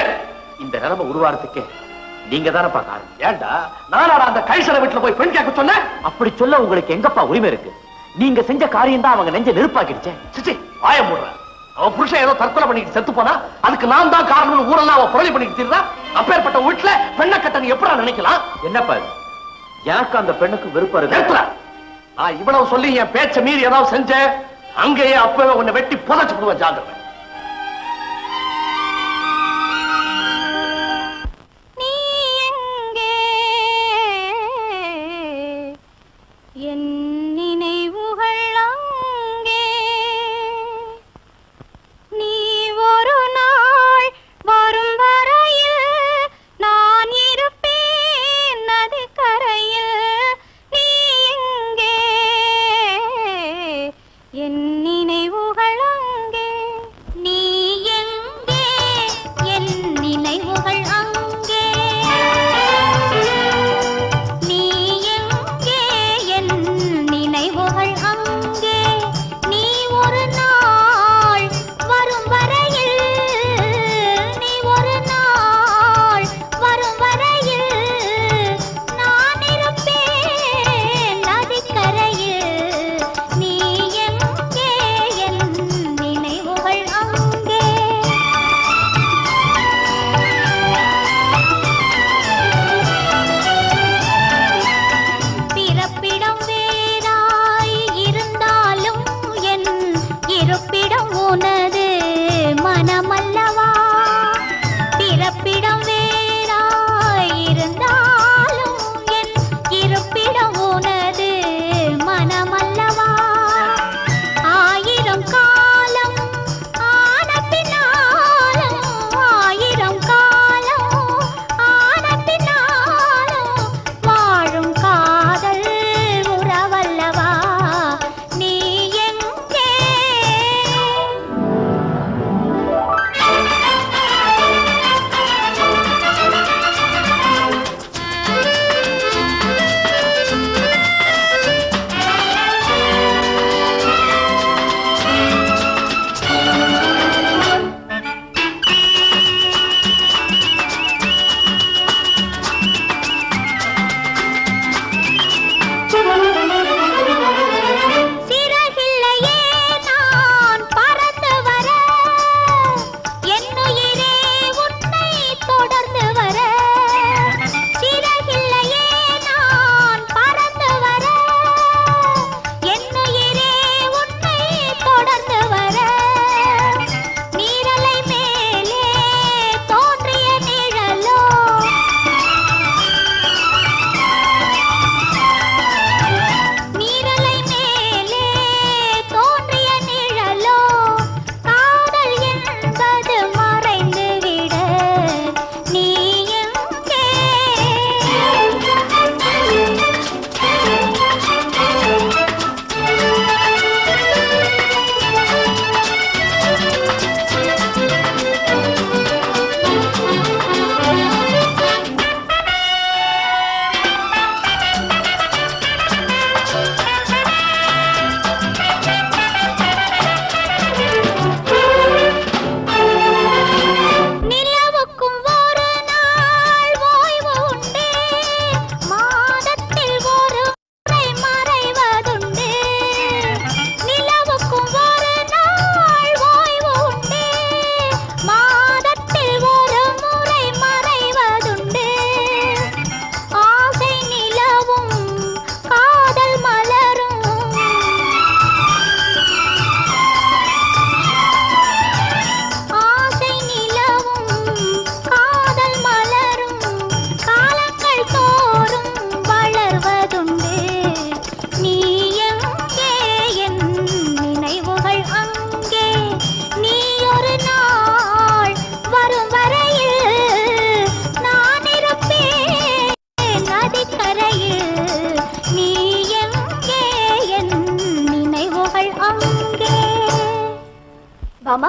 இந்த நிலைமை உருவாறதுக்கு நீங்க தானே பாக்காரு. ஏண்டா நானா அந்த கைசர வீட்டுல போய் பெண் கேட்க சொன்னேன்? அப்படி சொல்ல உங்களுக்கு எங்கப்பா உரிமை இருக்கு? நீங்க செஞ்ச காரியம் தான் அவங்க நெஞ்ச நெருப்பாக்கிடுச்சேன். சிச்சி வாய மூடுறேன். அவன் புருஷன் ஏதோ தற்கொலை பண்ணிட்டு செத்து போனா அதுக்கு நான் தான் காரணம் ஊரெல்லாம் அவன் புரளி பண்ணிட்டு தீர்றா. அப்பேற்பட்ட வீட்டுல பெண்ணை கட்ட நீ எப்படா நினைக்கலாம்? என்னப்பா இது? எனக்கு அந்த பெண்ணுக்கு விருப்பம் இருக்கு. நான் இவ்வளவு சொல்லி என் பேச்ச மீறி ஏதாவது செஞ்ச அங்கேயே அப்பவே உன்னை வெட்டி புதைச்சு போடுவேன். ஜாகிரதை. நீ எங்கே என் நினைவுகள் அங்கே நீ ஒரு நாள் வரும் வரையில் நான் இருப்பேன் நதிக்கரையில். நீ எங்கே என் நினைவுகள் அங்கே. பாமா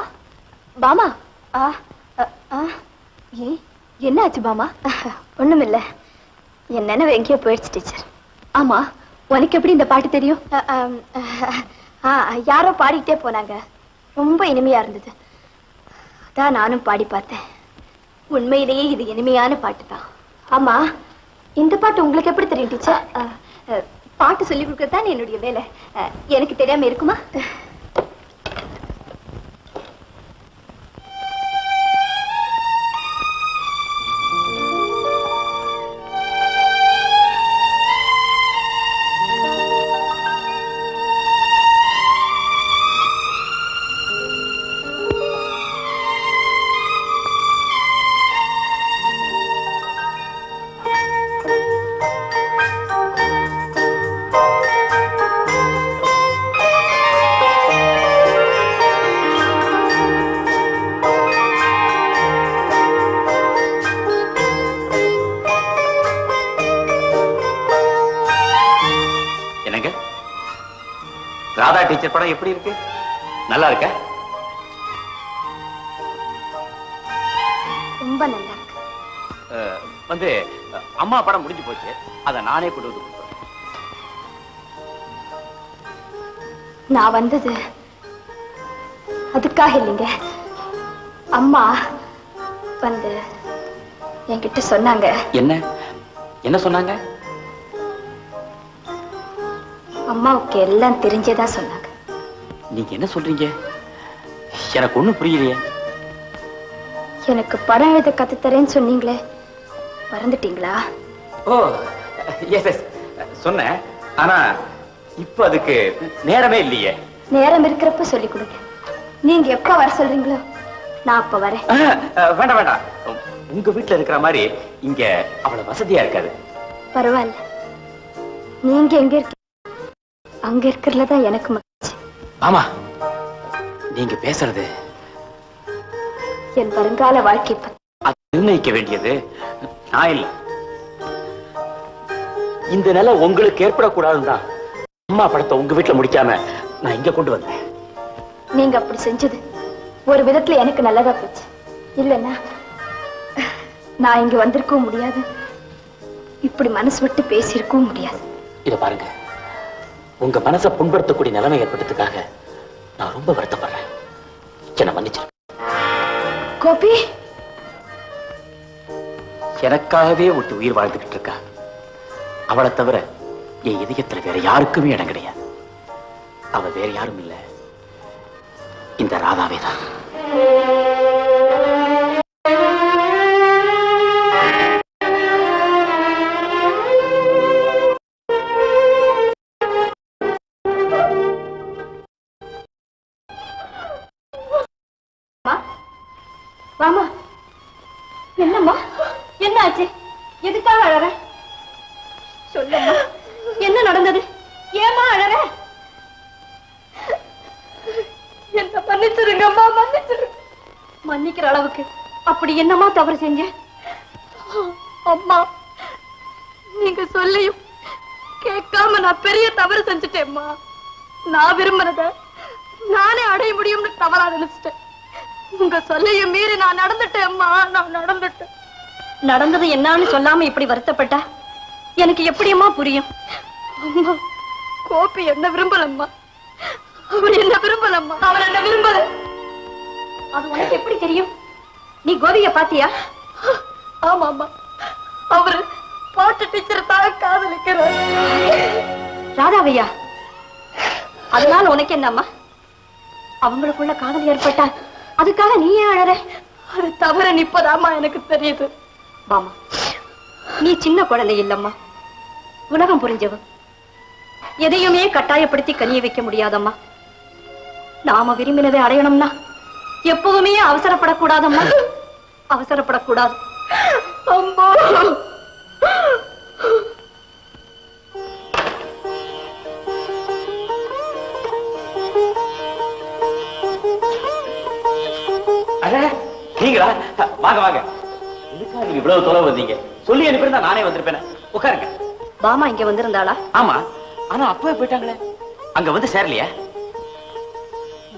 பாமா என்ன ஆச்சு பாமா? ஒண்ணுமில்ல, என் நினைவு எங்கேயோ போயிடுச்சு டீச்சர். ஆமா, உனக்கு எப்படி இந்த பாட்டு தெரியும்? யாரோ பாடிக்கிட்டே போனாங்க, ரொம்ப இனிமையா இருந்தது, அதான் நானும் பாடி பார்த்தேன். உண்மையிலேயே இது இனிமையான பாட்டு தான். ஆமா, இந்த பாட்டு உங்களுக்கு எப்படி தெரியும் டீச்சர்? பாட்டு சொல்லி கொடுக்கறதுதான் என்னுடைய வேலை, எனக்கு தெரியாம இருக்குமா? ராதா டீச்சர் படம் எப்படி இருக்கு? நல்லா இருக்க? ரொம்ப நல்லா இருக்கு. வந்து அம்மா படம் முடிஞ்சு போச்சு, அத நானே கொண்டு வந்து கொடுத்தேன். நான் வந்தது அதுக்காக இல்லைங்க. அம்மா வந்து என்கிட்ட சொன்னாங்க. என்ன என்ன சொன்னாங்க? அம்மாவுக்கு எல்லாம் தெரிஞ்சதா சொன்னாங்க. நீங்க என்ன சொல்றீங்க? எனக்கு ஒண்ணும் புரியலையே. எனக்கு படம் எழுத கத்துத்தரேன்னு சொன்னீங்களே, மறந்துட்டீங்களா? ஓ எஸ் சொன்னேன், ஆனா இப்ப அதுக்கு நேரமே இல்லையே. நேரம் இருக்கிறப்ப சொல்லி கொடுங்க. நீங்க எப்ப வர சொல்றீங்களோ நான் அப்ப வரேன். வேண்டாம் வேண்டாம், உங்க வீட்டுல இருக்கிற மாதிரி இங்க அவ்வளவு வசதியா இருக்காது. பரவாயில்ல, நீங்க எங்க இருக்க அங்க இருக்கிறதுலதான் எனக்கு மகிழ்ச்சி. ஆமா, நீங்க பேசுறது என் வருங்கால வாழ்க்கை பத்தி நிர்ணயிக்க வேண்டியது நான் இல்ல. இந்த நிலை உங்களுக்கு ஏற்படக்கூடாதுதான் அம்மா படத்தை உங்க வீட்டுல முடிக்காம நான் இங்க கொண்டு வந்தேன். நீங்க அப்படி செஞ்சது ஒரு விதத்துல எனக்கு நல்லதா போச்சு. இல்லன்னா நான் இங்க வந்திருக்கவும் முடியாது, இப்படி மனசு விட்டு பேசியிருக்கவும் முடியாது. இத பாருங்க, உங்க மனசை புண்படுத்தக்கூடிய நிலைமை ஏற்பட்டதுக்காக நான் ரொம்ப வருத்தப்படுறேன். என்ன மன்னிச்சிருக்கேன். கோபி எனக்காகவே ஒருத்தி உயிர் வாழ்ந்துகிட்டு இருக்கா. அவளை தவிர என் இதயத்துல வேற யாருக்குமே இடம் கிடையாது. அவ வேற யாரும் இல்ல, இந்த ராதாவே தான். வாமா, என்னம்மா, என்ன ஆச்சு? எதுக்காக அழற? சொல்லம்மா, என்ன நடந்தது? ஏமா அழற? என்ன மன்னிச்சிருங்கம்மா, மன்னிச்சிருங்க. மன்னிக்கிற அளவுக்கு அப்படி என்னம்மா தவறு செஞ்ச? அம்மா, நீங்க சொல்லியும் கேட்காம நான் பெரிய தவறு செஞ்சுட்டேம்மா. நான் விரும்பினத நானே அடைய முடியும்னு தவறா நினைச்சிட்டேன். உங்க சொல்லையும் மீறி நான் நடந்துட்டேன்மா, நான் நடந்துட்டேன். நடந்தது என்னன்னு சொல்லாம இப்படி வருத்தப்பட்டா எனக்கு எப்படியம்மா புரியும்? அம்மா, கோபி என்ன விரும்பலம்மா, அவர் என்ன விரும்பலம்மா, அவர் என்ன விரும்பல. அது உனக்கு எப்படி தெரியும்? நீ கோபிய பாத்தியா? ஆமா ஆமா, அவரு பாட்டு டீச்சரை தான் காதலிக்கிறார். ராதாவையா? அதனால உனக்கு என்னம்மா? அவங்களுக்குள்ள காதல் ஏற்பட்டா அதுக்காக நீ ஏன் அழற? அது தவற நிப்பதாமா எனக்கு தெரியுது. பாமா, நீ சின்ன குழந்தை இல்லம்மா, உலகம் புரிஞ்சவ. எதையுமே கட்டாயப்படுத்தி கனிய வைக்க முடியாதம்மா. நாம விரும்பினதை அடையணும்னா எப்பவுமே அவசரப்படக்கூடாதம்மா, அவசரப்படக்கூடாது. அம்மா, நீங்களா? வாங்க வாங்க. எதுக்காக நீங்க இவ்வளவு தொலைவு வந்தீங்க? சொல்லி அனுப்பியிருந்தா நானே வந்திருப்பேன். உட்காருங்க. பாமா இங்க வந்திருந்தாளா? ஆமா, ஆனா அப்பவே போயிட்டாங்களே. அங்க வந்து சேரலையா?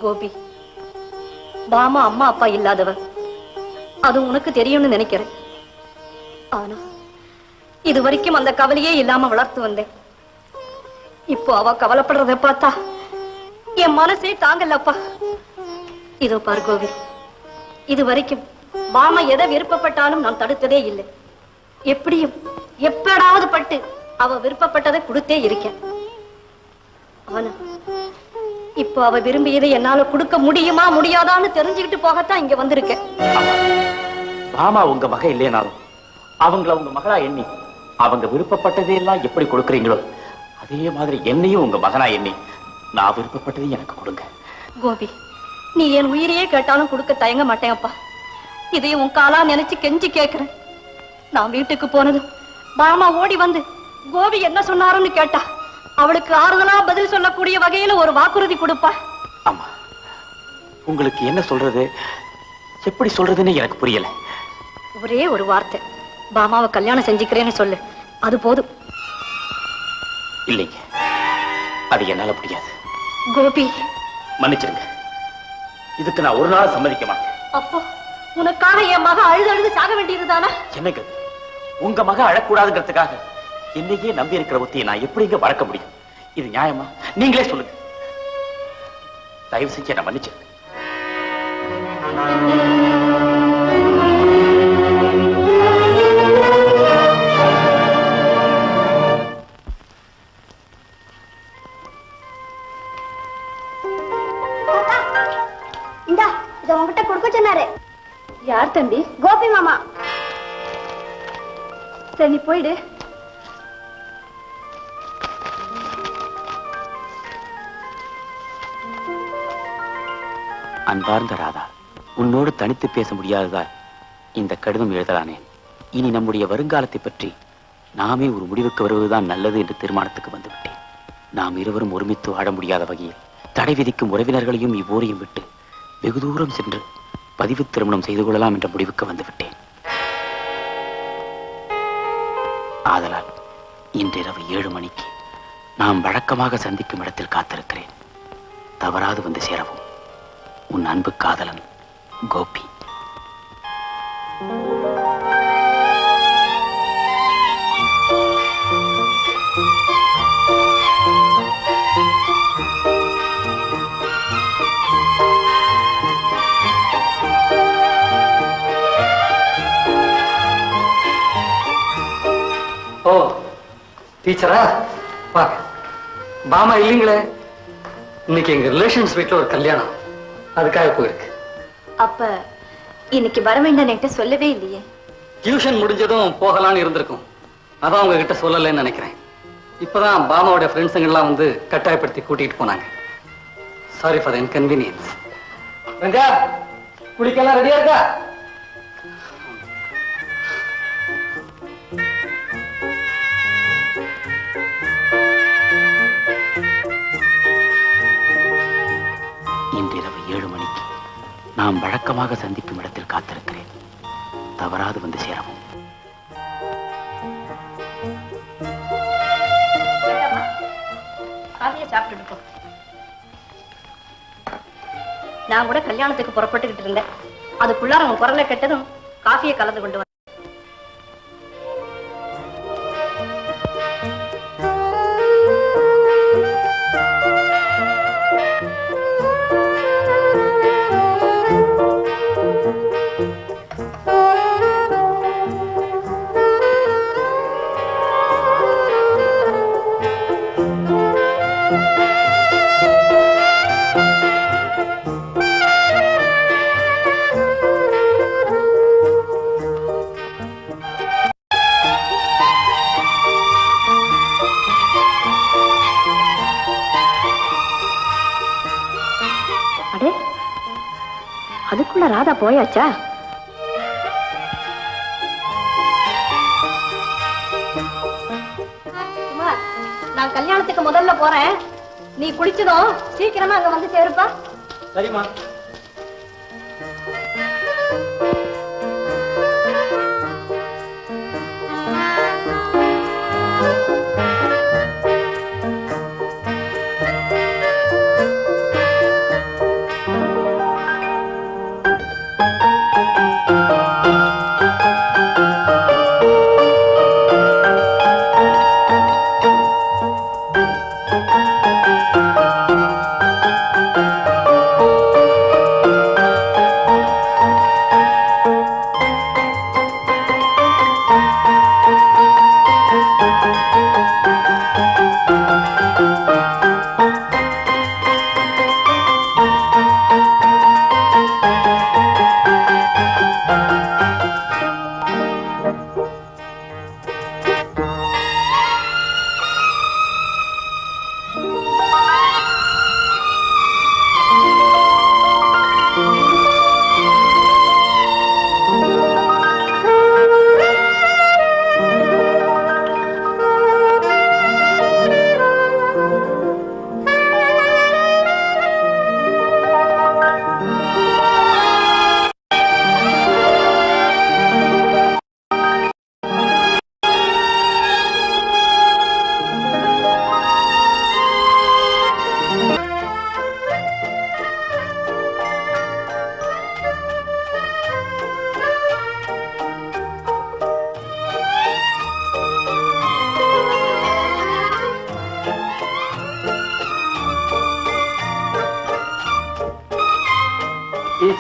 கோபி, பாமா அம்மா அப்பா இல்லாதவ. அது உனக்கு தெரியும்னு நினைக்கிறேன். ஆனா இது வரைக்கும் அந்த கவலையே இல்லாம வளர்த்து வந்தேன். இப்போ அவ கவலைப்படுறத பார்த்தா என் மனசே தாங்கலப்பா. இதோ பாரு கோவி, இது வரைக்கும் பாமா எதை விருப்பப்பட்டாலும் நான் தடுத்ததே இல்லை. எப்படியும் எப்படாவது பட்டு அவ விருப்பப்பட்டதை கொடுத்தே இருக்கேன். ஆனா இப்போ அவ விரும்பியதை என்னால கொடுக்க முடியுமா முடியாதான்னு தெரிஞ்சுக்கிட்டு போகத்தான் இங்க வந்திருக்கேன். பாமா உங்க மக இல்லைனாலும் அவங்கள உங்க மகளா எண்ணி அவங்க விருப்பப்பட்டதையெல்லாம் எப்படி கொடுக்குறீங்களோ அதே மாதிரி என்னையும் உங்க மகனா எண்ணி நான் விருப்பப்பட்டதையும் எனக்கு கொடுங்க. கோபி, நீ என் உயிரையே கேட்டாலும் கொடுக்க தயங்க மாட்டேன் அப்பா. இதையும் உன் காலா நினைச்சு கெஞ்சி கேட்கிறேன். நான் வீட்டுக்கு போனதும் பாமா ஓடி வந்து கோபி என்ன சொன்னாருன்னு கேட்டா அவளுக்கு ஆறுதலா பதில் சொல்லக்கூடிய வகையில ஒரு வாக்குறுதி கொடுப்பா. ஆமா, உங்களுக்கு என்ன சொல்றது எப்படி சொல்றதுன்னு எனக்கு புரியல. ஒரே ஒரு வார்த்தை, பாமாவை கல்யாணம் செஞ்சுக்கிறேன்னு சொல்லு, அது போதும். இல்லைங்க, அது என்னால முடியாது. கோபி, மன்னிச்சிருங்க, இதுக்கு நான் ஒரு நாள் சம்மதிக்க மாட்டேன். அப்போ உனக்காக என் மக அழுது அழுது சாக வேண்டியதுதானா? என்னங்க, உங்க மக அழக்கூடாதுங்கிறதுக்காக என்னையே நம்பி இருக்கிற ஒத்தியை நான் எப்படிங்க வளர்க்க முடியும்? இது நியாயமா? நீங்களே சொல்லுங்க. தயவு செஞ்சு என்ன மன்னிச்சிருங்க. இந்தா, இத உங்ககிட்ட கொடுக்க சொன்னாரு. யார் தம்பி? கோபி மாமா. சரி, நீ போயிடு. அன்பார்ந்த ராதா, உன்னோடு தனித்து பேச முடியாததால் இந்த கடிதம் எழுதலானேன். இனி நம்முடைய வருங்காலத்தை பற்றி நாமே ஒரு முடிவுக்கு வருவதுதான் நல்லது என்று தீர்மானத்துக்கு வந்துவிட்டேன். நாம் இருவரும் ஒருமித்து வாழ முடியாத வகையில் தடை விதிக்கும் உறவினர்களையும் இவ்வூரையும் விட்டு வெகு தூரம் சென்று பதிவு திருமணம் செய்து கொள்ளலாம் என்ற முடிவுக்கு வந்துவிட்டேன். ஆதலால் இன்றிரவு 7 மணிக்கு நாம் வழக்கமாக சந்திக்கும் இடத்தில் காத்திருக்கிறேன். தவறாது வந்து சேரவும். உன் அன்பு காதலன் கோபி. ஓ, டீச்சரா? வா. பாமா இல்லீங்களே. இன்னைக்கு எங்க ரிலேஷன்ஸ் வீட்டுல ஒரு கல்யாணம், அதுக்காக போயிருக்கு. அப்ப இன்னைக்கு வர வேண்டாம் சொல்லவே இல்லையே. டியூஷன் முடிஞ்சதும் போகலான்னு இருந்திருக்கும், அதான் உங்ககிட்ட சொல்லலன்னு நினைக்கிறேன். இப்பதான் பாமாவோட ஃப்ரெண்ட்ஸுங்கெல்லாம் வந்து கட்டாயப்படுத்தி கூட்டிட்டு போனாங்க. Sorry for inconvenience. ரங்கா, குளிக்கலாம் ரெடியா இருக்கா? இன்றிரவு 7 மணிக்கு நாம் வழக்கமாக சந்திக்கும் இடத்தில் காத்திருக்கிறேன். தவறாது வந்து சேரவும். காஃபியை சாப்பிட்டுட்டு போ. நான் கூட கல்யாணத்துக்கு புறப்பட்டுக்கிட்டு இருந்தேன். அதுக்குள்ளார அவன் குரலை கெட்டதும் காஃபியை கலந்து கொண்டு வந்தேன். அதுக்குள்ள ராதா போயாச்சா? நான் கல்யாணத்துக்கு முதல்ல போறேன். நீ குளிச்சதும் சீக்கிரமா அங்க வந்து சேருப்பா. சரிம்மா.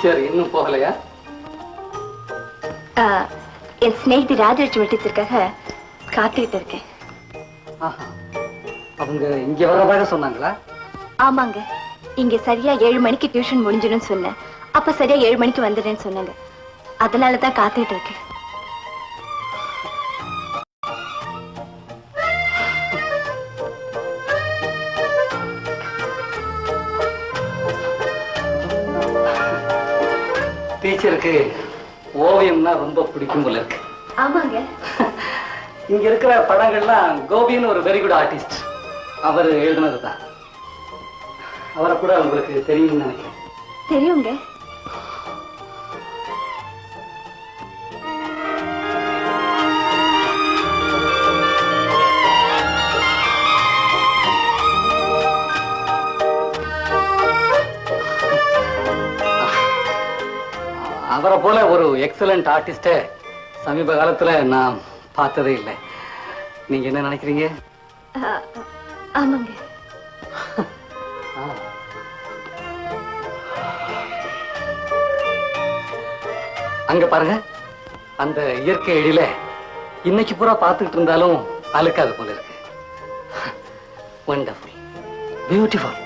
டீச்சர் இன்னும் போகலையா? என் ஸ்நேகிதி ராஜலட்சுமி டீச்சருக்காக காத்துக்கிட்டு இருக்கேன். அவங்க இங்க வர்றதாக சொன்னாங்களா? ஆமாங்க, இங்க சரியா 7 மணிக்கு டியூஷன் முடிஞ்சிடும் சொன்னேன். அப்ப சரியா 7 மணிக்கு வந்துடுறேன்னு சொன்னாங்க. அதனாலதான் காத்துக்கிட்டு இருக்கேன். டீச்சருக்கு ஓவியம்னா ரொம்ப பிடிக்கும் போல இருக்கு. ஆமாங்க. இங்க இருக்கிற படங்கள்லாம் கோபின்னு ஒரு வெரி குட் ஆர்டிஸ்ட், அவர் எழுதுனதுதான். அவரை கூட உங்களுக்கு தெரியும்னு நினைக்கிறேன். தெரியுங்க. அவரை போல ஒரு எக்ஸலண்ட் ஆர்டிஸ்ட சமீப காலத்துல நான் பார்த்ததே இல்லை. நீங்க என்ன நினைக்கிறீங்க? ஆமாங்க. அங்க பாருங்க, அந்த இயற்கை எழில இன்னைக்கு பூரா பார்த்துக்கிட்டு இருந்தாலும் அழுக்காது போல இருக்கு. Wonderful, beautiful.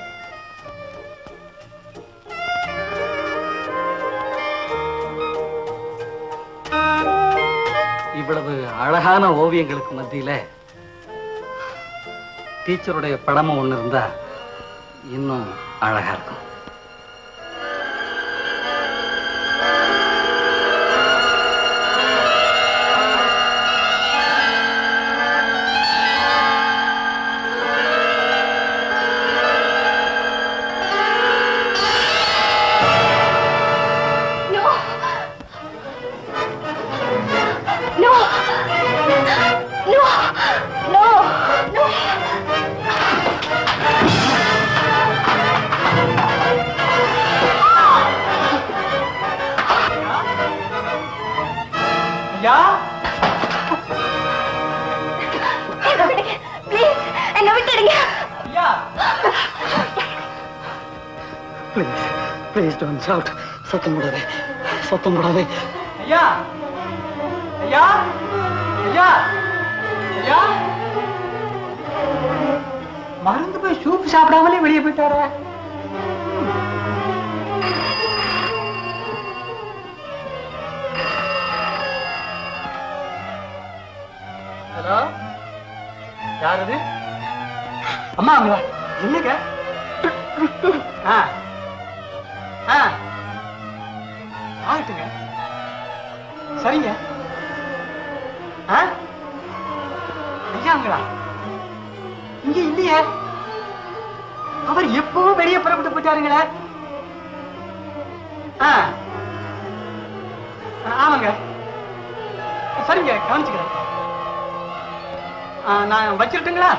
இவ்வளவு அழகான ஓவியங்களுக்கு மத்தியில டீச்சருடைய படமும் ஒண்ணு இருந்தா இன்னும் அழகா இருக்கும். Please don't shout. சத்தம் போடாதே, சத்தம் போடாதே. ஐயா, ஐயா, ஐயா, ஐயா, மறந்து போய் சூப் சாப்பிடாமலே வெளியே போயிட்டாரே. ஹலோ, யாரு? அம்மா, அம்மா, என்னங்க? ஆகட்டுங்க, சரிங்க. ஐயாங்களா? இங்க இல்லையே, அவர் எப்பவும் வெளியே புறப்பட்டு போயிட்டாருங்களே. ஆமாங்க, சரிங்க, கவனிச்சுக்கிறேன். நான் வச்சிருட்டுங்களா?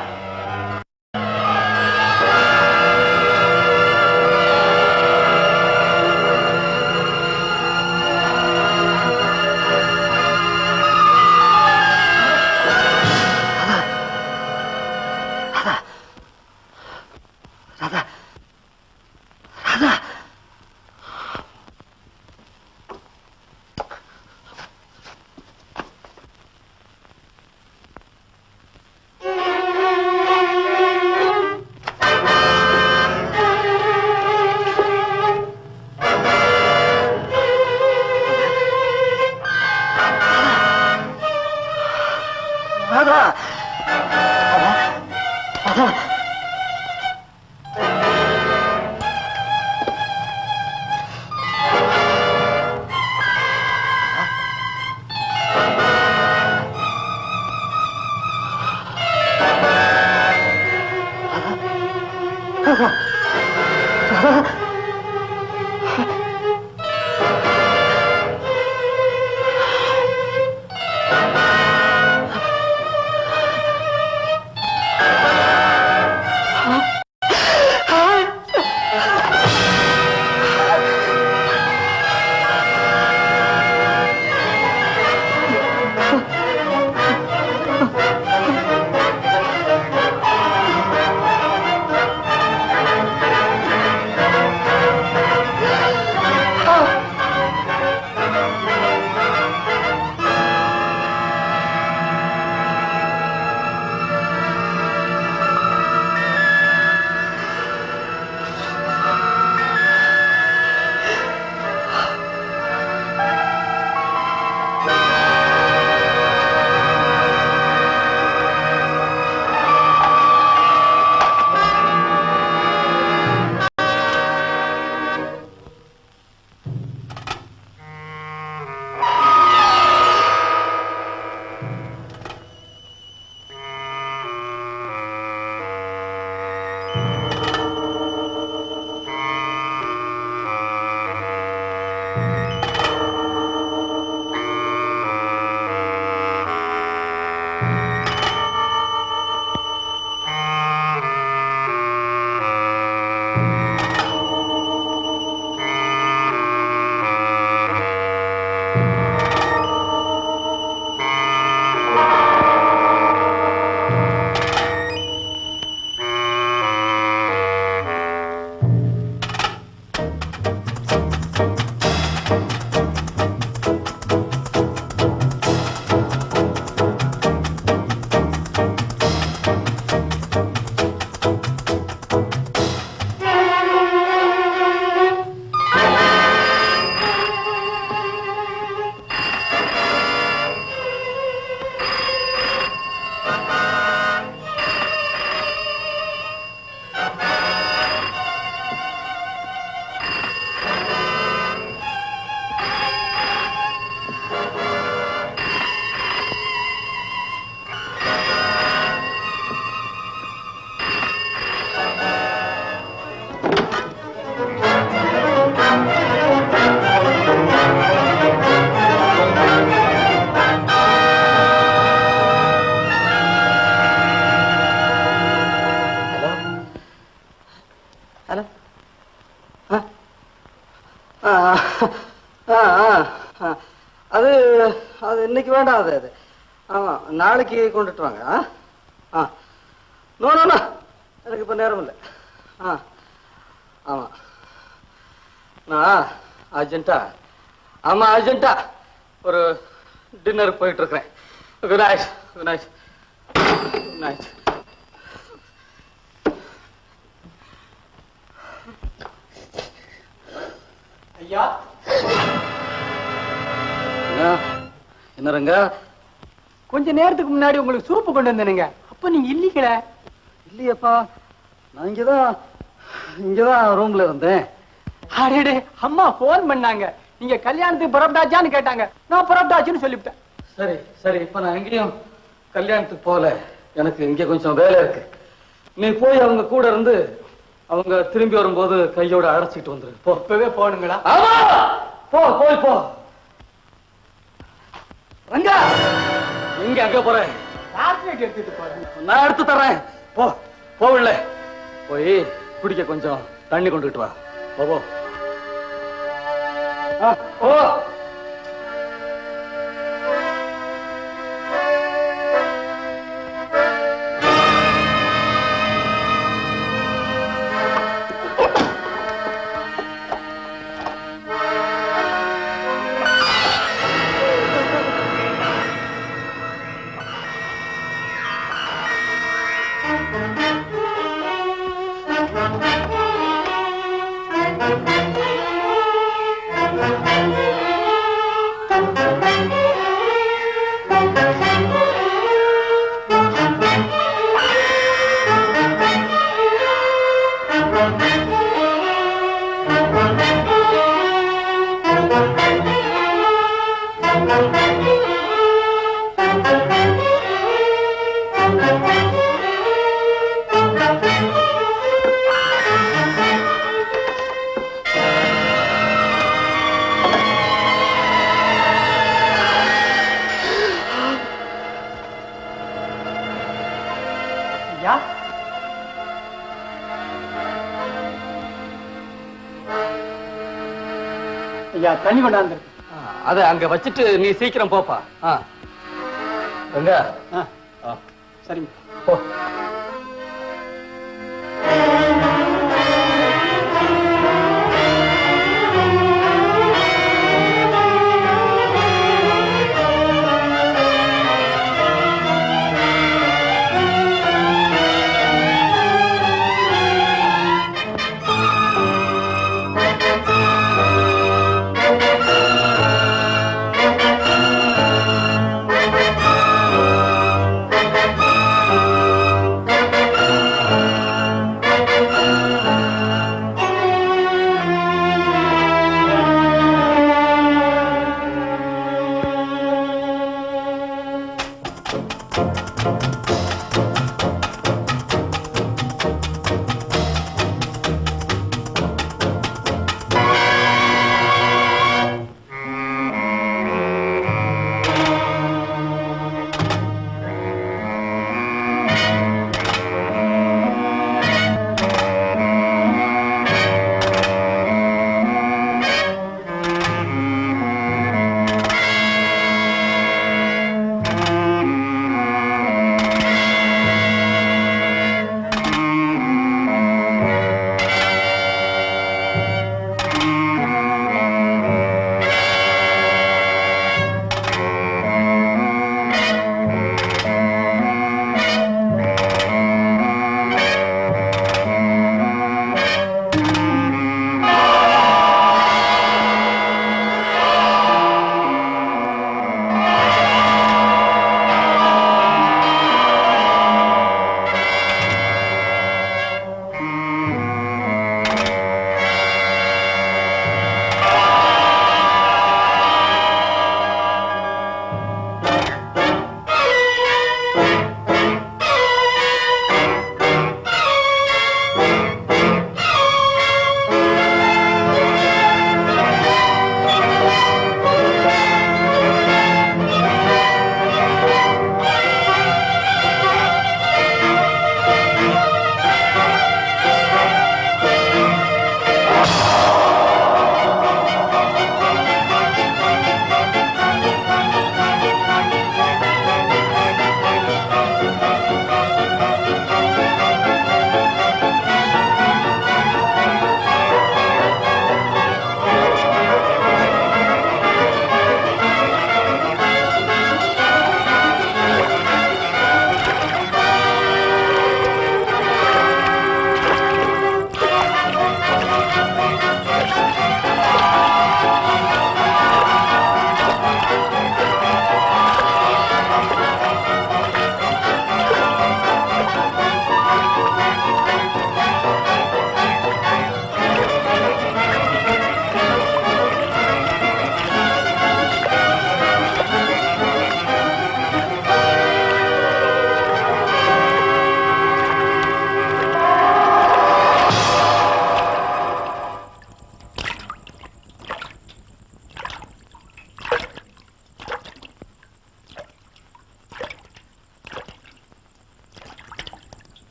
அது அது இன்னைக்கு வேண்டாம். அது அது ஆமா, நாளைக்கு கொண்டுட்டு வாங்க. நோ நோ நோ, எனக்கு இப்ப நேரம் இல்லை. ஆமா, நான் அர்ஜென்ட்டா ஒரு டின்னர் போயிட்டு இருக்கிறேன். Good night, good night, good night. ஐயா, என்ன ரங்க? கொஞ்ச நேரத்துக்கு முன்னாடி உங்களுக்கு சூப்பு கொண்டு வந்தேனுங்க, அப்ப நீங்க இல்லீங்களே. இல்லையப்பா, நான் இங்கதான் ரூம்ல இருந்தேன். அடே, அம்மா போன் பண்ணாங்க, நீங்க கல்யாணத்துக்கு புறப்பட்டாச்சான்னு கேட்டாங்க. நான் புறப்பட்டாச்சுன்னு சொல்லிவிட்டேன். சரி சரி, இப்ப நான் எங்கேயும் கல்யாணத்துக்கு போல, எனக்கு இங்க கொஞ்சம் வேலை இருக்கு. நீ போய் அவங்க கூட இருந்து அவங்க திரும்பி வரும்போது கையோட அழைச்சிட்டு வந்துரு. போ. இப்பவே போகணுங்களா? ஆமா, போ, போய் போ. ரங்கா, எங்க அங்க போறேன்? எடுத்துட்டு போறேன். நான் எடுத்து தர்றேன். போ, போவில்ல, போய் குடிக்க கொஞ்சம் தண்ணி கொண்டுட்டு வா. போ போ. ஓ, ஐயா, தண்ணி கொண்டாந்து. அத அங்க வச்சுட்டு நீ சீக்கிரம் போப்பா. ரங்கா, சரிங்க, போ.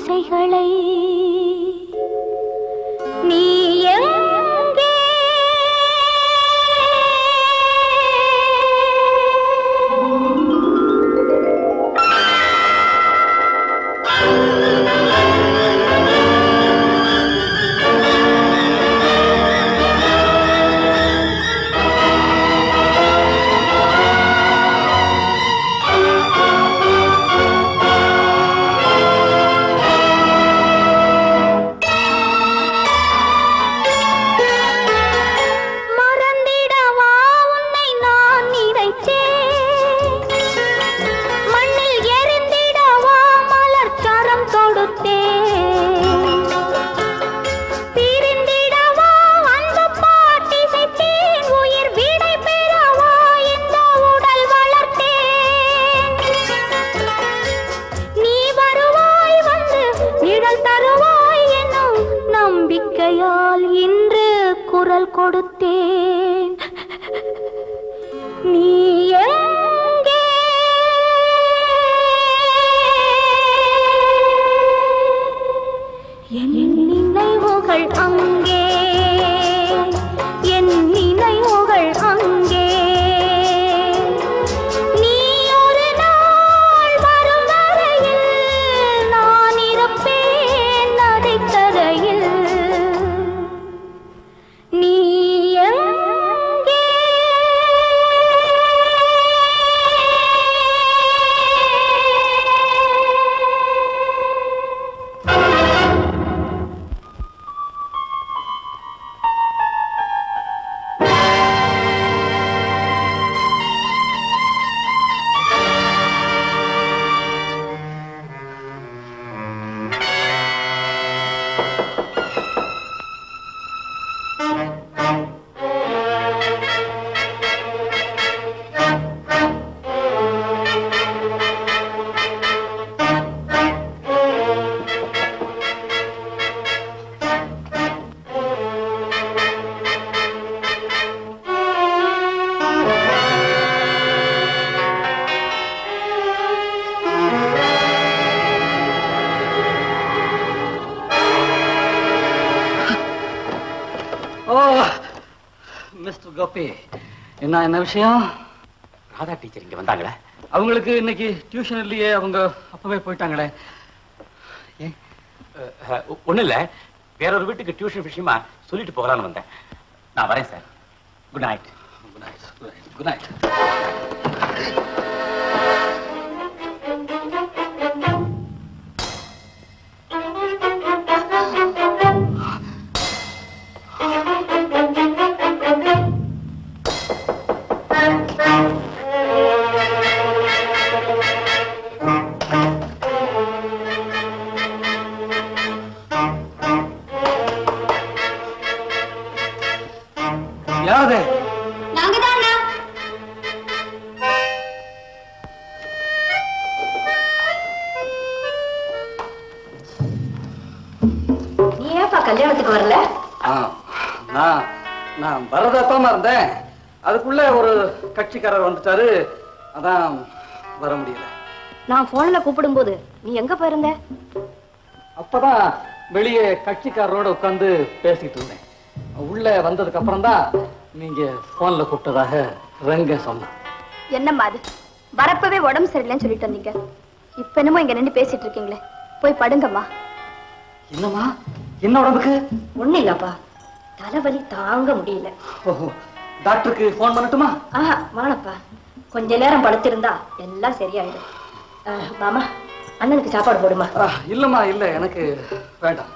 ஆசைகளை நீ எங்கே குரல் கொடுத்தேன் நீ எங்கே என் நினைவுகள் அங்கே என் நினைவுகள் அங்கே நீ ஒரு நாள் வரும் வரையில் நான் இருப்பேன் நதிக்கரையில் நீ எங்கே மிஸ்டர் கோபி, என்ன விஷயம்? ராதா டீச்சர் இங்க வந்தாங்களா? அவங்களுக்கு இன்னைக்கு டியூஷன் இல்லையே, அவங்க அப்பவே போயிட்டாங்களே. ஒண்ணு இல்ல, வேறொரு வீட்டுக்கு டியூஷன் விஷயமா சொல்லிட்டு போகலான்னு வந்தேன். நான் வரேன் sir. Good night. Good night. Good night. யாரு? நாங்க தான். நீ ஏப்பா கல்யாணத்துக்கு வரல? நான் வரதாத்தாம இருந்தேன். அதுக்குள்ள ஒரு கட்சிக்காரர் வந்துட்டாரு, அதான் வர முடியல. நான் போன்ல கூப்பிடும் போது நீ எங்க போயிருந்த? அப்பதான் வெளியே கட்சிக்காரரோட உட்கார்ந்து பேசிட்டு இருந்தேன். உள்ள வந்ததுக்கு அப்புறம் தான் நீங்க போன்ல கூப்பிட்டதாக ரங்க சொன்ன. என்னம்மா அது? வரப்பவே உடம்பு சரியில்லைன்னு சொல்லிட்டு வந்தீங்க, இப்ப என்னமோ இங்க நின்று பேசிட்டு இருக்கீங்களே, போய் படுங்கம்மா. என்னம்மா, என்ன உடம்புக்கு? ஒண்ணு இல்லப்பா, தலைவலி தாங்க முடியல. டாக்டருக்கு போன் பண்ணட்டுமா? வாணப்பா, கொஞ்ச நேரம் படுத்திருந்தா எல்லாம் சரியாயிடும். மாமா, அண்ணனுக்கு சாப்பாடு போடுமா? இல்லம்மா, இல்ல, எனக்கு வேண்டாம்.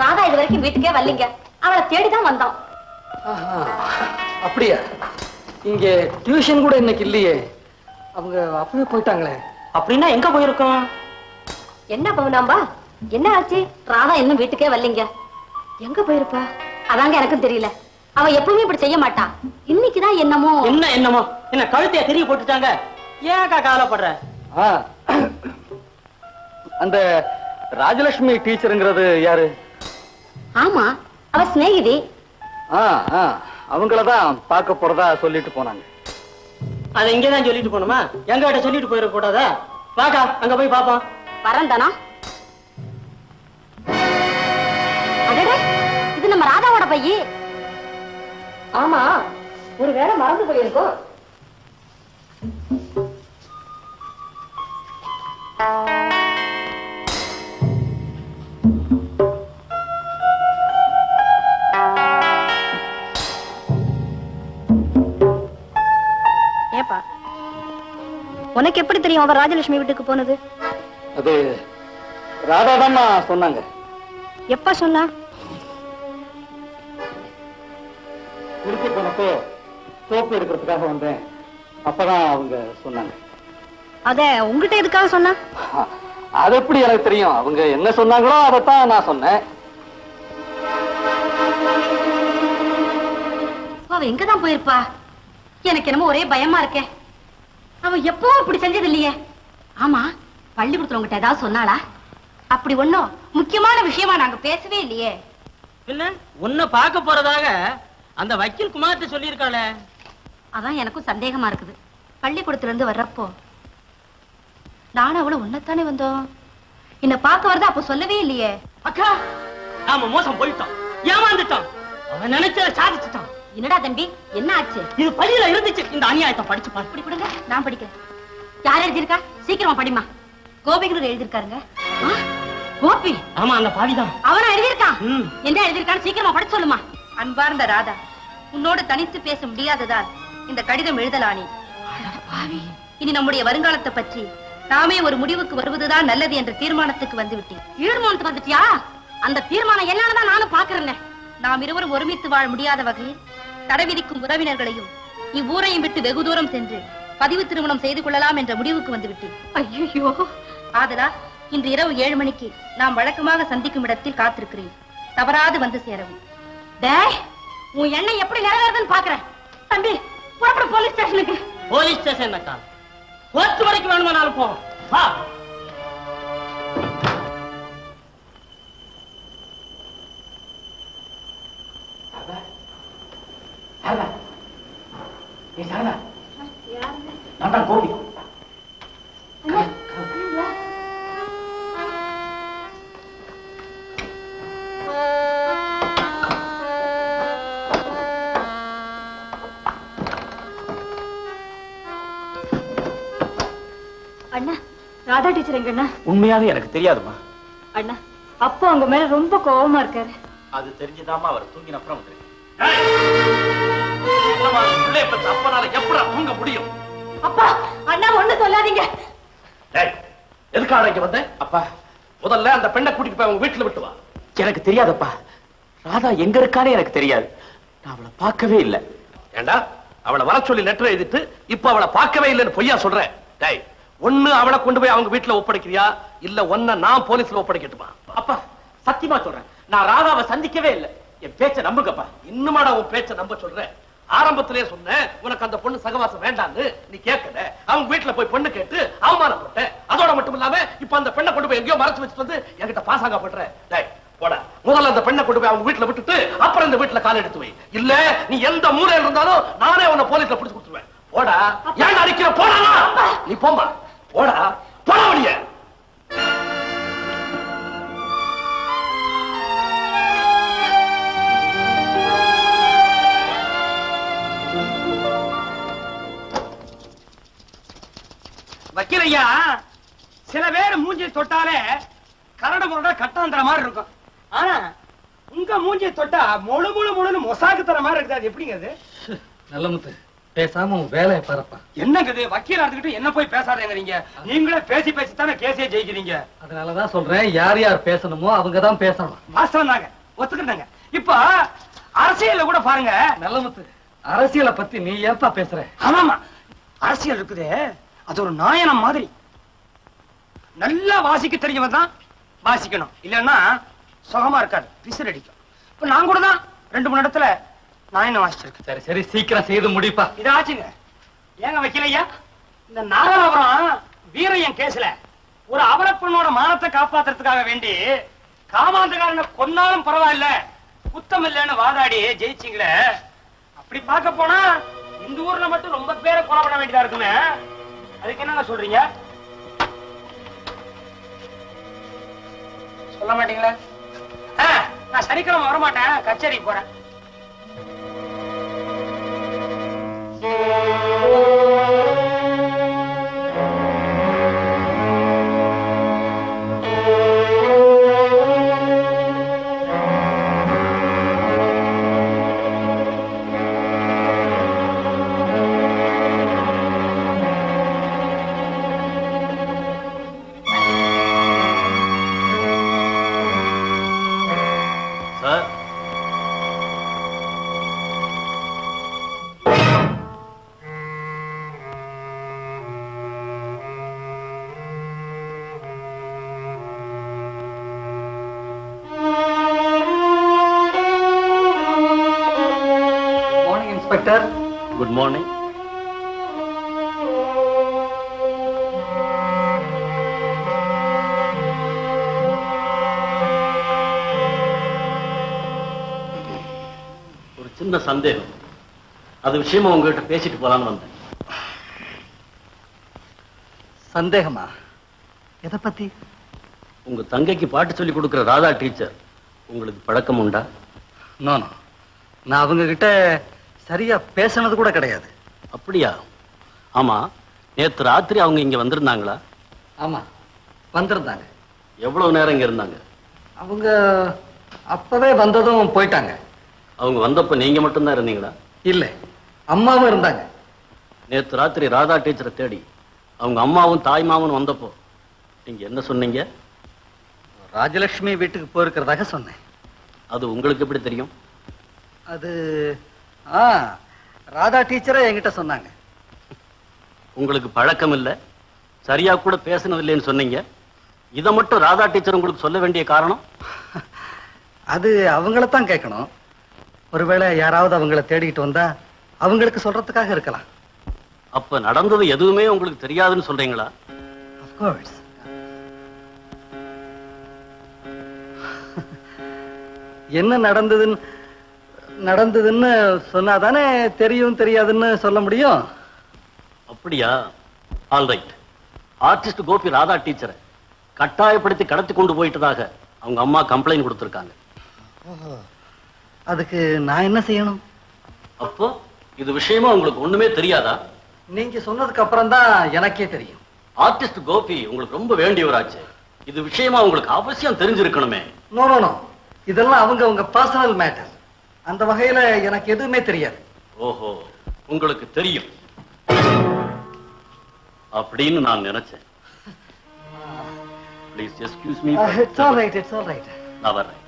ராதா இது வரைக்கும் வீட்டுக்கே வரலீங்க, அவளை தேடிதான் வந்தோம். அப்படியா? இங்க டியூஷன் கூட இன்னைக்கு இல்லையே, அவங்க அப்பவே போயிட்டாங்களே. அப்படின்னா எங்க போயிருக்கோம்? என்ன பவுனாம்பா, என்ன ஆச்சு? ராதா இன்னும் வீட்டுக்கே வரலீங்க, எங்க போயிருப்பா? அதாங்க எனக்கும் தெரியல. அவ எப்பவுமே இப்படி செய்ய மாட்டா, இன்னைக்குதான் என்னமோ. என்ன கழுத்தைய திரிகி போட்டுட்டாங்க? ஏன்க்கா கவலைப்படுற? அந்த ராஜலட்சுமி டீச்சருங்கிறது யாரு? ஆமா, அவ சிநேகிதி. அவங்களதான் பார்க்க போறதா சொல்லிட்டு போனாங்க. அதை இங்கதான் சொல்லிட்டு போனோமா? எங்க கிட்ட சொல்லிட்டு போயிட கூடாதா? வாக்கா, அங்க போய் பாப்போம். வரந்தானா? அடடே, இது நம்ம ராதாவோட பையி. ஆமா, ஒரு வேளை மறந்து போயிருக்கோம். ஏப்பா, உனக்கு எப்படி தெரியும் அவ ராஜலட்சுமி வீட்டுக்கு போனது? அது ராதாதான் சொன்னாங்க. எப்ப சொன்னா? திருப்பி போனப்போ சோப்பு எடுக்கிறதுக்காக வந்தேன். அப்பதான் அவங்க சொன்னாங்க. அத உங்ககிட்ட எதுக்காக சொன்னா? அது எப்படி எனக்கு தெரியும்? அவங்க என்ன சொன்னாங்களோ அதைத்தான் நான் சொன்னேன். அவ எங்கதான் போயிருப்பா? எனக்கு என்னமோ ஒரே பயமா இருக்கே. அவ எப்பவும் இப்படி செஞ்சது இல்லையே. ஆமா, பள்ளிக்கூடத்துல உங்ககிட்ட ஏதாவது சொன்னாளா? அப்படி ஒண்ணும் முக்கியமான விஷயமா நாங்க பேசவே இல்லையே. என்ன உன்னை பார்க்க போறதாக அந்த வக்கீல் குமார்ட்ட சொல்லியிருக்காளே. அதான் எனக்கும் சந்தேகமா இருக்குது. பள்ளிக்கூடத்துல இருந்து வர்றப்போ நானும் அவளும் உன்னத்தானே வந்தோம். என்ன பார்க்க வரதா அப்ப சொல்லவே இல்லையே. அக்கா, நாம மோசம் போயிட்டோம், ஏமாந்துட்டோம். அவன் நினைச்ச சாதிச்சுட்டான். என்னடா தம்பி, என்ன ஆச்சு? இது பள்ளியில இருந்துச்சு. இந்த அநியாயத்தை படிச்சு பாரு. இப்படி கொடுங்க, நான் படிக்கிறேன். யார் எழுதியிருக்கா? சீக்கிரமா படிமா. கோபிகர் எழுதியிருக்காருங்க. கோபி? ஆமா, அந்த பாவிதான். அவனா எழுதியிருக்கான்? என்ன எழுதியிருக்கான்னு சீக்கிரமா படிச்சு சொல்லுமா. அன்பார்ந்த ராதா, உன்னோடு தனித்து பேச முடியாததால் இந்த கடிதம் எழுதலானே. இனி நம்முடைய வருங்காலத்தை பற்றி நாமே ஒரு முடிவுக்கு வருவதுதான் நல்லது என்ற தீர்மானத்துக்கு வந்துவிட்டேன். தீர்மானத்துக்கு வந்துட்டியா? அந்த தீர்மானம் என்னன்னு நானும் பாக்குறேன். நாம் இருவரும் ஒருமித்து வாழ முடியாத வகையில் தடை விதிக்கும் உறவினர்களையும் இவ்வூரையும் விட்டு வெகு தூரம் சென்று பதிவு திருமணம் செய்து கொள்ளலாம் என்ற முடிவுக்கு வந்துவிட்டேன். ஐயோ! ஆதலால் இன்று இரவு 7 மணிக்கு நாம் வழக்கமாக சந்திக்கும் இடத்தில் காத்திருக்கிறேன். தவறாது வந்து சேரவும். டேய், உன் எண்ணம் எப்படி நிறைவேறுதுன்னு பாக்குறேன். தம்பி, புறப்பட போலீஸ் ஸ்டேஷனுக்கு. போலீஸ் ஸ்டேஷன் அக்கா, கோர்ட் வரைக்கும் வேணுமானாலும் போவோம். வா. கோபி, அண்ணா, ராதா டீச்சர் எங்கண்ணா? உண்மையாக எனக்கு தெரியாதுமா. அண்ணா, அப்பா உங்க மேல ரொம்ப கோவமா இருக்காரு. அது தெரிஞ்சுதாமா அவர் தூங்கின அப்புறம் வந்துருக்கு. அப்பனால எப்படா தூங்க முடியும்? அப்பா, அண்ணா ஒண்ணு சொல்லாதீங்க. எதுக்காக இங்க வந்த? அப்பா, முதல்ல அந்த பெண்ணை கூட்டிட்டு போய் அவங்க வீட்டுல விட்டு வா. எனக்கு தெரியாதப்பா. ராதா எங்க இருக்கானே எனக்கு தெரியாது. நான் அவளை பார்க்கவே இல்லை. ஏண்டா, அவளை வர சொல்லி லெட்டர் எழுதிட்டு இப்ப அவளை பார்க்கவே இல்லைன்னு பொய்யா சொல்றேன்? டேய், ஒண்ணு அவளை கொண்டு போய் அவங்க வீட்டுல ஒப்படைக்கிறியா, இல்ல ஒன்ன நான் போலீஸ்ல ஒப்படைக்கட்டுமா? அப்பா, சத்தியமா சொல்றேன், நான் ராதாவை சந்திக்கவே இல்லை. என் பேச்ச நம்புங்கப்பா. இன்னுமாடா உன் பேச்ச நம்ப சொல்றேன்? ஆரம்பத்திலே சொன்னேன் உனக்கு அந்த பொண்ணு சகவாசம் வேண்டான்னு. நீ கேட்கல. அவங்க வீட்டுல போய் பொண்ணு கேட்டு அவமானப்பட்ட. அதோட மட்டும் இல்லாம இப்ப அந்த பெண்ணை கொண்டு போய் எங்கேயோ மறைச்சு வச்சுட்டு வந்து என்கிட்ட பாசாங்க பண்ற. டேய், போடா. முதல்ல அந்த பெண்ணை கொண்டு போய் அவங்க வீட்டுல விட்டுட்டு அப்புறம் இந்த வீட்டுல கால் எடுத்து வை. இல்ல நீ எந்த மூலையில இருந்தாலும் நானே உன்னை போலீஸ்ல பிடிச்சு கொடுத்துருவேன். போடா. ஏன் அடிக்கிற? போடா. நீ போம்பா. போடா. போடா வழிய. வக்கீலையா, சில பேர் மூஞ்சி தொட்டாலே கரடு முரட கட்டாந்திர மாதிரி இருக்கும். ஆனா உங்க மூஞ்சி தொட்டா முழு முழு முழுன்னு மொசாக்கு தர மாதிரி இருக்குது. அது எப்படிங்க அது? நல்ல முத்து, பேசாம உன் வேலையை பாருப்பா. என்னங்க இது? வக்கீல் எடுத்துக்கிட்டு என்ன போய் பேசாதேங்க நீங்க. நீங்களே பேசி பேசி தானே கேஸே ஜெயிக்கிறீங்க. அதனாலதான் சொல்றேன், யார் யார் பேசணுமோ அவங்கதான் பேசணும். வாஸ்தவம் தாங்க, ஒத்துக்கிட்டாங்க. இப்ப அரசியல்ல கூட பாருங்க. நல்ல முத்து, அரசியலை பத்தி நீ ஏப்பா பேசுற? ஆமாமா, அரசியல் இருக்குது, அது ஒரு நாயனம் மாதிரி. நல்லா வாசிக்க தெரிஞ்சவன் தான் வாசிக்கணும், இல்லன்னா சுகமா இருக்காது, பிசிறு அடிக்கும். இப்ப நான் கூட தான் 2-3 இடத்துல நாயனம் வாசிச்சிருக்கேன். சரி சரி, சீக்கிரம் செய்து முடிப்பா. இதாச்சுங்க. ஏங்க வைக்கலையா, இந்த நாகராபுரம் வீரையன் கேஸ்ல ஒரு அவலப்பெண்ணோட மானத்தை காப்பாத்துறதுக்காக வேண்டி காமாந்தகாரனை கொன்னாலும் பரவாயில்ல குத்தம் இல்லைன்னு வாதாடி ஜெயிச்சிங்களே. அப்படி பார்க்க போனா இந்த ஊர்ல மட்டும் ரொம்ப பேரை கொலை பண்ண வேண்டியதா இருக்குமே. அதுக்கு என்னங்க சொல்றீங்க? சொல்ல மாட்டீங்களா? நான் சனிக்கிழமை வரமாட்டேன், கச்சேரிக்கு போறேன். Sir, morning inspector. Good morning. ஒரு சின்ன சந்தேகம், அது விஷயமா உங்ககிட்ட பேசிட்டு போலான்னு வந்தேன். சந்தேகமா? எதை பத்தி? உங்க தங்கைக்கு பாட்டு சொல்லி கொடுக்கிற ராதா டீச்சர் உங்களுக்கு பழக்கம் உண்டா? நோ, நான் அவங்க கிட்ட சரியா பேசினது கூட கிடையாது. அப்படியா? ஆமா, நேத்து ராத்திரி அவங்க இங்க வந்திருந்தாங்களா? ஆமா, வந்திருந்தாங்க. எவ்வளவு நேரம் இங்க இருந்தாங்க? அவங்க அப்பவே வந்ததும் போயிட்டாங்க. அவங்க வந்தப்ப நீங்க மட்டும்தான் இருந்தீங்களா? இல்ல, அம்மாவும் இருந்தாங்க. நேத்து ராத்திரி ராதா டீச்சரை தேடி அவங்க அம்மாவும் தாய்மாவும் வந்தப்போ நீங்க என்ன சொன்னீங்க? ராஜலட்சுமி வீட்டுக்கு போயிருக்கிறதாக சொன்னேன். அது உங்களுக்கு எப்படி தெரியும்? அது ராதா டீச்சரே என்கிட்ட சொன்னாங்க. உங்களுக்கு பழக்கம் இல்ல, சரியா கூட பேசணும் இல்லைன்னு சொன்னீங்க. இதை மட்டும் ராதா டீச்சர் உங்களுக்கு சொல்ல வேண்டிய காரணம்? அது அவங்களத்தான் கேட்கணும். ஒருவேளை யாராவது அவங்கள தேடிக்கிட்டு வந்தா அவங்களுக்கு சொல்றதுக்காக இருக்கலாம். அப்ப நடந்தது எதுவுமே உங்களுக்கு தெரியாதுன்னு சொல்றீங்களா? Of course. என்ன நடந்ததுன்னு சொன்னாதானே தெரியும் தெரியாதுன்னு சொல்ல முடியும். அப்படியா? ஆல்ரைட். ஆர்டிஸ்ட் கோபி ராதா டீச்சரை கட்டாயப்படுத்தி கடத்தி கொண்டு போயிட்டதாக அவங்க அம்மா கம்ப்ளைண்ட் கொடுத்திருக்காங்க. அதுக்கு நான் என்ன செய்யணும்? அப்போ இது விஷயமா உங்களுக்கு ஒண்ணுமே தெரியாதா? நீங்க சொன்னதுக்கு அப்புறம் தான் எனக்கே தெரியும். ஆர்டிஸ்ட் கோபி உங்களுக்கு ரொம்ப வேண்டியவராச்சு. இது விஷயமா உங்களுக்கு அவசியம் தெரிஞ்சிருக்கணுமே. நோ நோ நோ, இதெல்லாம் அவங்க பர்சனல் மேட்டர். அந்த வகையில எனக்கு எதுவுமே தெரியாது. ஓஹோ, உங்களுக்கு தெரியும் அப்படின்னு நான் நினைச்சேன். Please excuse me. It's all right, it's all right. நான் வரேன்.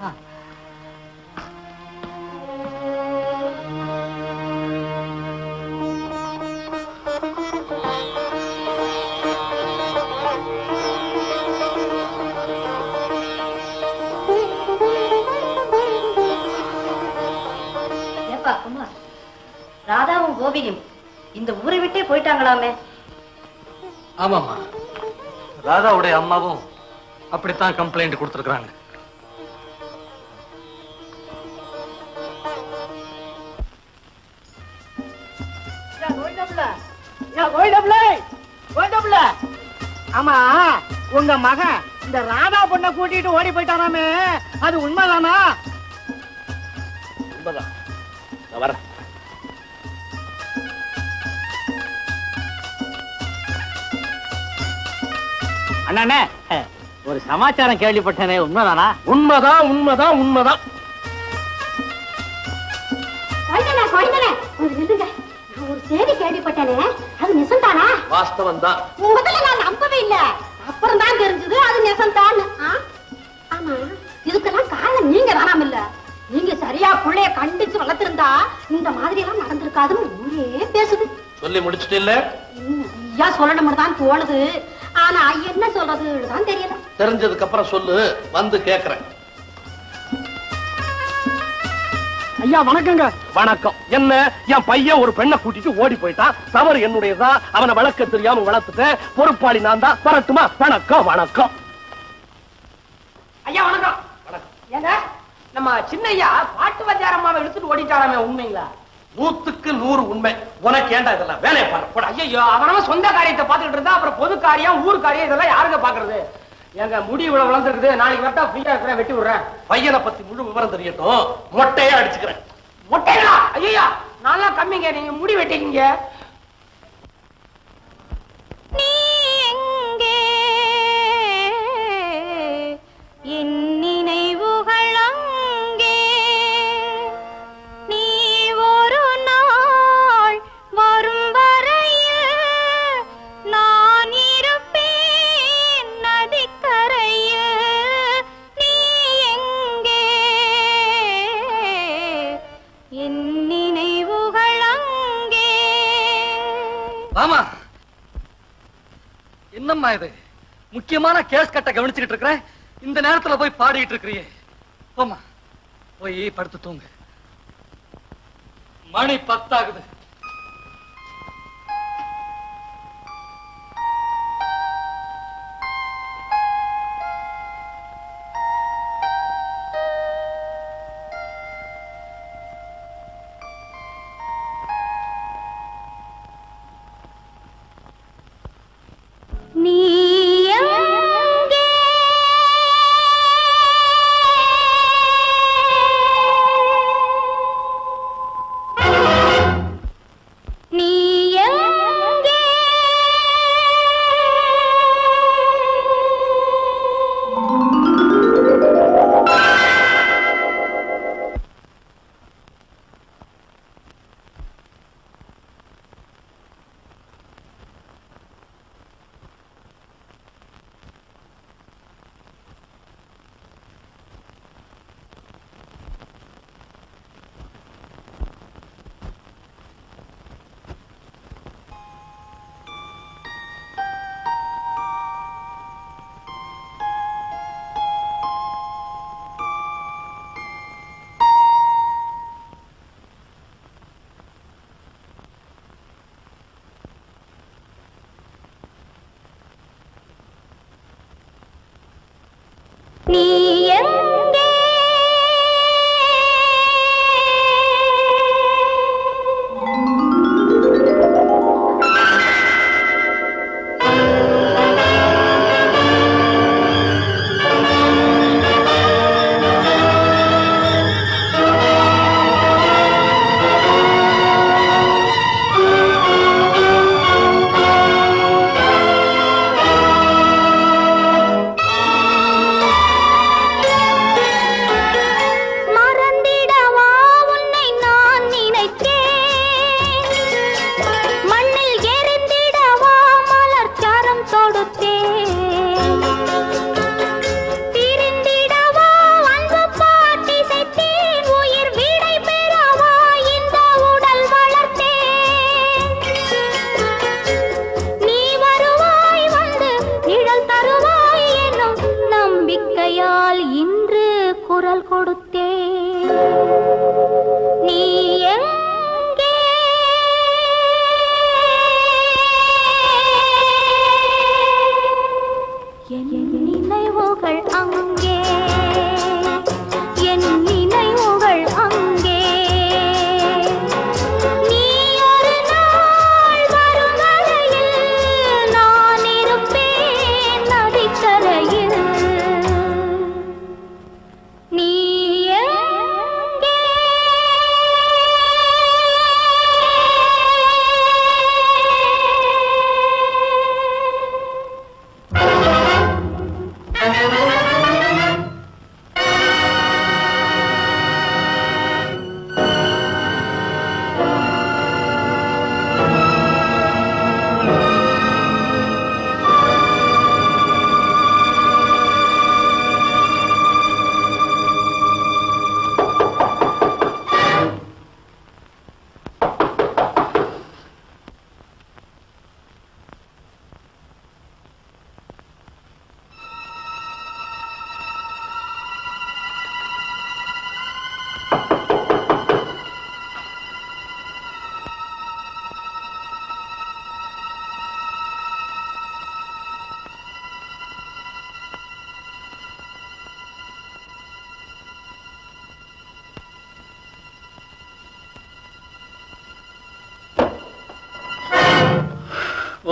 ராதாவும் கோபியும் இந்த ஊரை விட்டே போயிட்டாங்களாமே. ஆமாமா, ராதாவுடைய அம்மாவும் அப்படித்தான் கம்ப்ளைண்ட் கொடுத்திருக்காங்க. ஆமா, உங்க மகன் இந்த ராதா பொண்ணை கூட்டிட்டு ஓடி போயிட்டானாமே, அது உண்மைதானா? உண்மைதான். நான் வரேன். அண்ணே, ஒரு சமாச்சாரம் கேள்விப்பட்டனே, உண்மைதானா? உண்மைதான் உண்மைதான் உண்மைதான். ஒரு செய்தி கேள்விப்பட்டேனே, அது நிசம்தானா? வாஸ்தவம் தான். முதல்ல நான் நம்பவே இல்ல, அப்புறம் தான் தெரிஞ்சது அது நிசம்தான். ஆமா, இதுக்கெல்லாம் காரணம் நீங்க தானாம் இல்ல? நீங்க சரியா புள்ளைய கண்டிச்சு வளர்த்திருந்தா இந்த மாதிரி எல்லாம் நடந்திருக்காதுன்னு ஊரே பேசுது. சொல்லி முடிச்சுட்டு இல்ல? ஐயா சொல்லணும் தான் தோணுது, ஆனா என்ன சொல்றதுதான் தெரியல. தெரிஞ்சதுக்கு அப்புறம் சொல்லு, வந்து கேக்குறேன். ஐயா வணக்கங்க. வணக்கம். என்ன என் பையன் ஒரு பெண்ணை கூட்டிட்டு ஓடி போயிட்டான். தவறு என்னுடையதா? அவனை வளர்க்க தெரியாம வளர்த்துட்டேன். பொறுப்பாளி நான் தான். வரட்டுமா? வணக்கம். வணக்கம் ஐயா. வணக்கம். ஏங்க நம்ம சின்னையா பாட்டு வச்சாரம்மாவை எடுத்துட்டு ஓடிட்டாராமே, உண்மைங்களா? 100க்கு 100 உண்மை. உனக்கு ஏண்டா இதெல்லாம் வேலையை பாரு. ஐயோ, அவனவன் சொந்த காரியத்தை பார்த்துக்கிட்டு இருந்தா அப்புறம் பொது காரியம் ஊர் காரியம் இதெல்லாம் யாருங்க பாக்குறது? எங்க முடி இவ்வளவு வளர்ந்துருக்குது, நாளைக்கு வரட்டா ஃப்ரீயா இருக்கிறேன், வெட்டி விடுறேன். பையனை பத்தி முழு விவரம் தெரியட்டும், மொட்டையே அடிச்சுக்கிறேன். மொட்டைகளா? ஐயா நல்லா கம்மிங்க, நீங்க முடி வெட்டிக்கீங்க. நீ எங்கே என் நினைவுகள் அங்கே நீ ஒரு நாள் வரும் வரையில் நான் இருப்பேன் நதிக்கரையில். நீ எங்கே என் நினைவுகள் அங்கே. ஆமா, என்னம்மா இது? முக்கியமான கேஸ் கட்ட கவனிச்சுக்கிட்டு இருக்கிறேன், இந்த நேரத்துல போய் பாடிட்டு இருக்கிறியே. போமா, போய் படுத்து தூங்கு. மணி 10 ஆகுது. நீ எங்கே நீ எங்கே நீ எங்கே மறந்திடவா உன்னை நான் நினைத்தேன், மண்ணில் எரிந்திடவா மலர்ச்சாரம் தொடுத்தேன், பிரிந்திடவா அன்பு பாட்டிசைத்தேன், உயிர் விடை பெறவா இந்த உடல் வளர்த்தேன். நீ வருவாய் வந்து நிழல் தருவாய் என்னும் நம்பிக்கையால் இன்று குரல் கொடுத்தேன். நீ எங்கே என் நினைவுகள் அங்கே என் நினைவுகள் அங்கே. நீ ஒரு நாள் வரும் வரையில் நான் இருப்பேன் நதிக்கரையில். நீ எங்கே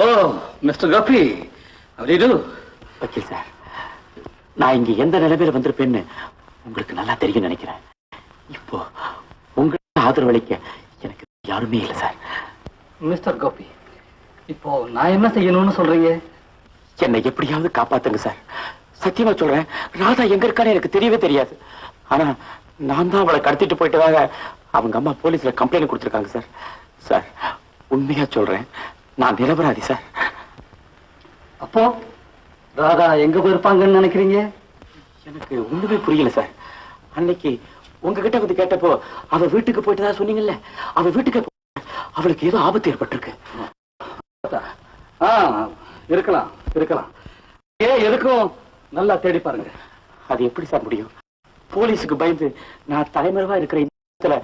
ஓ மிஸ்டர் கோபி, வக்கீல் சார், நான் இங்க எந்த நிலைமையில வந்திருப்பேன்னு உங்களுக்கு நல்லா தெரியும் நினைக்கிறேன். இப்போ உங்களுக்கு ஆதரவளிக்க எனக்கு யாருமே இல்லை சார். மிஸ்டர் கோபி, இப்போ நான் என்ன செய்யணும்னு சொல்றீங்க? என்னை எப்படியாவது காப்பாத்துங்க சார். சத்தியமா சொல்றேன், ராதா எங்க இருக்கான்னு எனக்கு தெரியவே தெரியாது. ஆனா நான் தான் அவளை கடத்திட்டு போயிட்டதாக அவங்க அம்மா போலீஸ்ல கம்ப்ளைண்ட் கொடுத்திருக்காங்க சார். சார் உண்மையா சொல்றேன், நான் நிரபராதி சார். அப்போ ராதா எங்க போயிருப்பாங்கன்னு நினைக்கிறீங்க? எனக்கு ஒண்ணுமே புரியல சார். அன்னைக்கு உங்ககிட்ட வந்து கேட்டப்போ அவ வீட்டுக்கு போயிட்டு சொன்னீங்கல்ல, அவ வீட்டுக்கு அவளுக்கு ஏதோ ஆபத்து ஏற்பட்டிருக்கு. இருக்கலாம் இருக்கலாம். எதுக்கும் நல்லா தேடி பாருங்க. அது எப்படி சார் முடியும்? போலீஸுக்கு பயந்து நான் தலைமறைவா இருக்கிற இந்த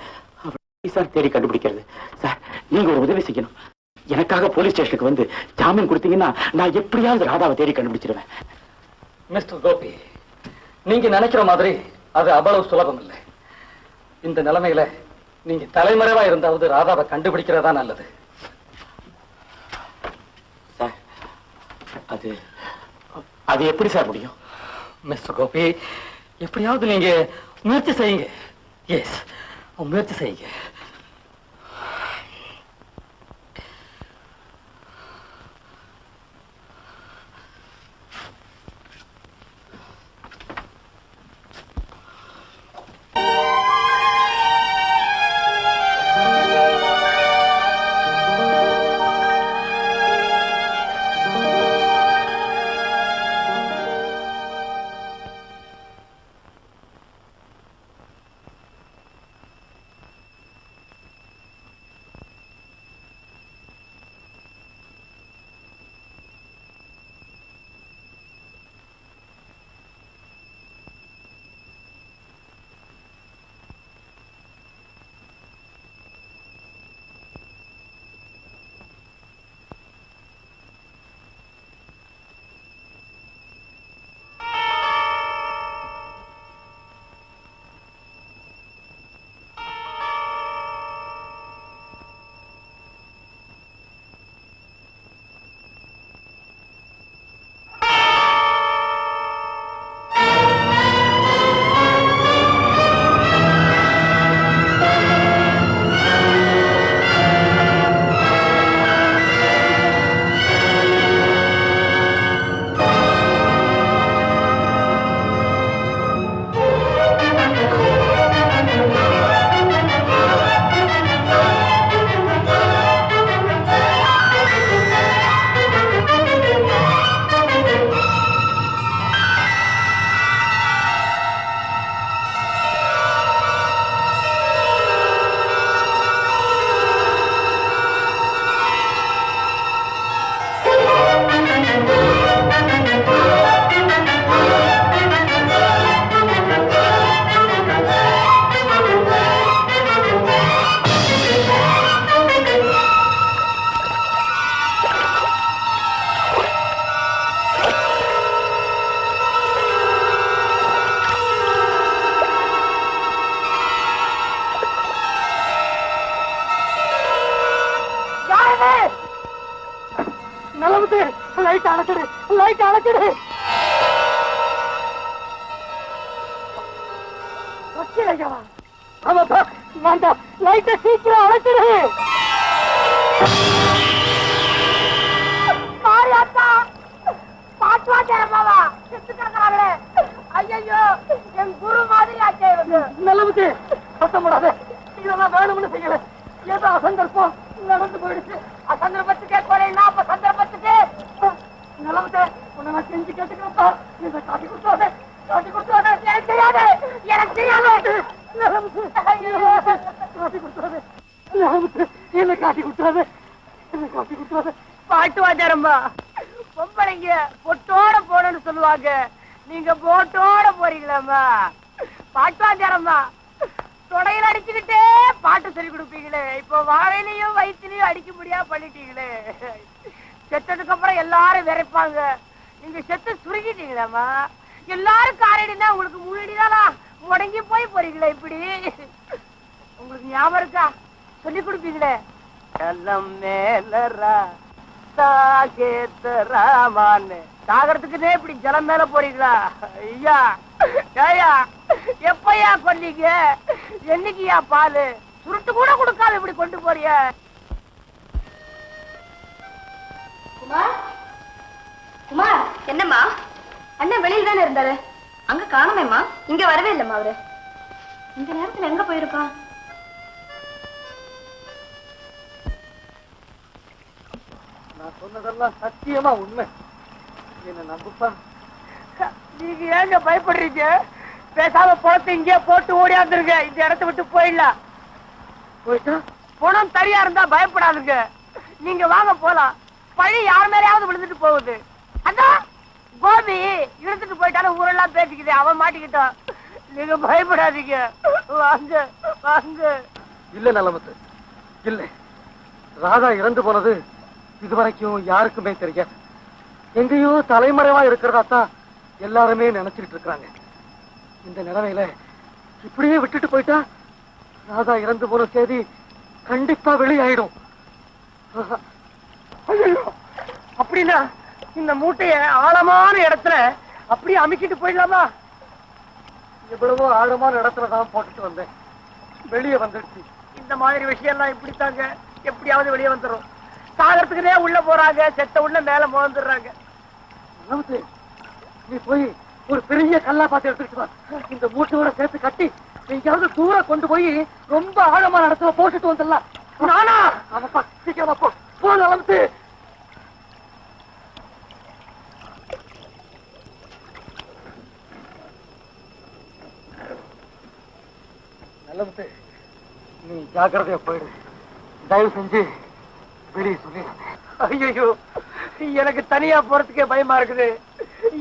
சார் தேடி கண்டுபிடிக்கிறது. சார் நீங்க ஒரு உதவி செய்யணும். எனக்காக போலீஸ் ஸ்டேஷனுக்கு வந்து ஜாமீன் கொடுத்தீங்கன்னா நான் எப்படியாவது ராதாவை தேடி கண்டுபிடிச்சிருவேன். மிஸ்டர் கோபி, நீங்க நினைக்கிற மாதிரி அது அவ்வளவு சுலபம் இல்லை. இந்த நிலைமையில நீங்க தலைமறைவா இருந்தாவது ராதாவை கண்டுபிடிக்கிறதா நல்லது. சார் அது அது எப்படி சார் முடியும்? மிஸ்டர் கோபி, எப்படியாவது நீங்க முயற்சி செய்யுங்க. எஸ், முயற்சி செய்யுங்க. லைட் அணைச்சிடு. ஆமாப்பா, வேண்டாம், லைட்டை சீக்கிரம் அணைச்சிடு. என் குரு மாதிரி ஆச்சே நல்லது. கஷ்டப்படாத, இதெல்லாம் வேணும்னு செய்யல. ஏதோ அசந்தர்ப்பம் நடந்து போயிடுச்சு. அசந்தர்ப்பத்துக்கே குறையினா அப்ப சந்தர்ப்பத்துக்கு நிலவத்தை உன்னை நான் செஞ்சு கேட்டுக்கிறப்பா. இதை காட்டி கொடுத்தாத, காட்டி கொடுத்தாத. எனக்கு தெரியாது, எனக்கு தெரியாது. காட்டி கொடுத்தாத, என்ன காட்டி கொடுத்தாத, என்ன காட்டி கொடுத்தாத. பாட்டு வாச்சாரம்பா, பொம்பளைங்க பொட்டோட போடணும்னு சொல்லுவாங்க. நீங்க போட்டோட போறீங்களாம்மா. பாட்டு வாச்சாரம்பா, தொடையில அடிச்சுக்கிட்டே பாட்டு சொல்லி கொடுப்பீங்களே, இப்போ வாழையிலையும் வயிற்றுலையும் அடிக்க முடியாம பண்ணிட்டீங்களே. செத்ததுக்கு அப்புறம் எல்லாரும் விரைப்பாங்க, நீங்க செத்து சுருங்கிட்டீங்களாமா. எல்லாரும் காரடினா உங்களுக்கு முழுடிதானா முடங்கி போய் போறீங்களே. இப்படி உங்களுக்கு ஞாபகம் இருக்கா? சொல்லி கொடுப்பீங்களே, கல்லம் மேலரா சீதா கேத்த ராமான்னு சாகரத்துக்குன்னே இப்படி ஜலம் மேல போறீங்களா? ஐயா ஐயா எப்பயா கொண்டீங்க? என்னைக்குயா பாலு சுருட்டு கூட கொடுக்காத இப்படி கொண்டு போறிய? குமார் குமார், என்னம்மா அண்ணன் வெளியில தானே இருந்தாரு, அங்க காணுமேம்மா. இங்க வரவே இல்லம்மா அவரு. இந்த நேரத்துல எங்க போயிருக்கான்? நான் சொன்னதெல்லாம் சத்தியமா உண்மை, என்ன நம்புப்பா. நீங்க ஏங்க பயப்படுறீங்க? பேசாம பணத்தை இங்கே போட்டு ஓடியாந்துருங்க, இந்த இடத்த விட்டு போயிடலாம். போயிட்டா பணம் தனியா இருந்தா பயப்படாதுங்க. நீங்க வாங்க போலாம். பழி யார் மேலேயாவது விழுந்துட்டு போகுது. அதான் கோபி இழுத்துட்டு போயிட்டாலும் ஊரெல்லாம் பேசிக்குது, அவன் மாட்டிக்கிட்டான். நீங்க பயப்படாதீங்க, வாங்க வாங்க. இல்ல நல்லமுத்து, இல்ல. ராதா இறந்து போனது இதுவரைக்கும் யாருக்குமே தெரியாது. எங்கேயோ தலைமறைவா இருக்கிறதா தான் எல்லாருமே நினைச்சிட்டு இருக்காங்க. இந்த நிலைமையில இப்படியே விட்டுட்டு போயிட்டா ராதா இறந்து போன செய்தி கண்டிப்பா வெளியாயிடும். அப்படின்னா இந்த மூட்டைய ஆழமான இடத்துல அப்படியே அமுக்கிட்டு போயிடலாமா? எவ்வளவோ ஆழமான இடத்துல தான் போட்டுட்டு வந்தேன், வெளியே வந்துடுச்சு. இந்த மாதிரி விஷயம் எல்லாம் இப்படித்தாங்க, எப்படியாவது வெளியே வந்துடும். சாகரத்துக்குனே உள்ள போறாங்க, செத்த உள்ள மேல மோந்துடுறாங்க. நீ போய் ஒரு பெரிய கல்லா பார்த்து எடுத்துட்டு வா. இந்த மூட்டையோட சேர்த்து கட்டி எங்கேயாவது தூரம் கொண்டு போய் ரொம்ப ஆழமான இடத்துல போட்டுட்டு வந்துடலாம். நானா? ஆமாப்பா, சீக்கிரமா போ. போ நல்லமுத்து. நல்லமுத்து, நீ ஜாக்கிரதையா போயிடு. தயவு செஞ்சு வெளியே சொல்லிடு. ஐயோ, எனக்கு தனியா போறதுக்கே பயமா இருக்குது.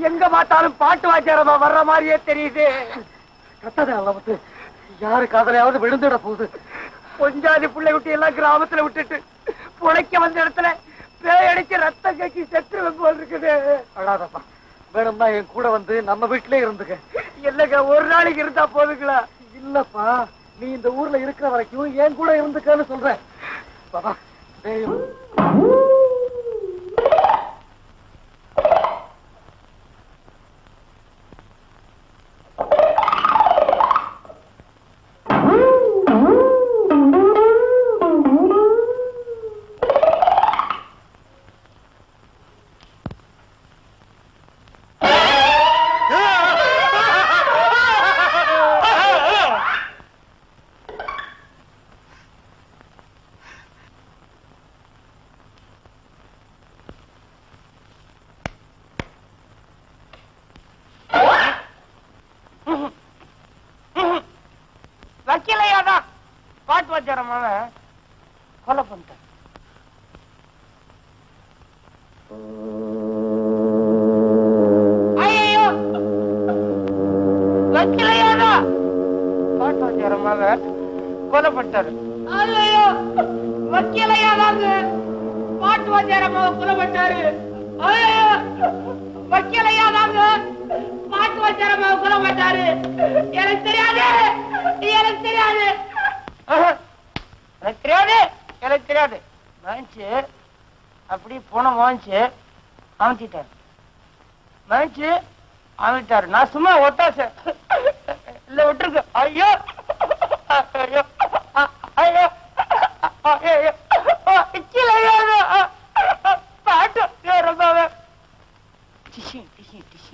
எங்க பார்த்தாலும் பாட்டு வாத்தியாரமா வர்ற மாதிரியே தெரியுது. கத்தாத நல்லமுத்து, யாரு காதலையாவது விழுந்துட போகுது. கொஞ்சாதி பிள்ளை விட்டு எல்லாம் கிராமத்துல விட்டுட்டு புழைக்க வந்த இடத்துல பேய் அடிச்சு ரத்தம் கக்கி செத்து போல் இருக்குது. அழாதப்பா, வேணும்னா என் கூட வந்து நம்ம வீட்டிலே இருந்துக்க. இல்லங்க, ஒரு நாளைக்கு இருந்தா போதுங்களா? இல்லப்பா, நீ இந்த ஊர்ல இருக்கிற வரைக்கும் என் கூட இருந்துக்கன்னு சொல்றேன். பாபா டேய், வக்கீலையாதான் பாட்டு வாத்தியாரமான கொலை பண்ணிட்டேன். ஐயோ, வக்கீலையாதான் பாட்டு வாத்தியாரமாக கொலை பண்ணிட்டாரு. ஐயோ, வக்கீலையாதாங்க பாட்டு வாத்தியாரமாக கொலை பண்ணிட்டாரு. ஐயோ, வக்கீலையாதாங்க பாட்டு வாத்தியாரமாக கொலை பண்ணிட்டாரு. எனக்கு தெரியாது, எனக்கு தெரியாது, எனக்கு தெரியாது, எனக்கு தெரியாது. வாங்கிச்சு அப்படி பணம் வாங்கிச்சு அமைச்சிட்டாரு, வாங்கிச்சு அமைச்சிட்டாரு. நான் சும்மா ஒட்டாச இல்ல விட்டுருக்கு. ஐயோ ஐயோ ஐயோ ஐயோ, பாட்டு ரொம்பவே டிஷி டிஷி டிஷி.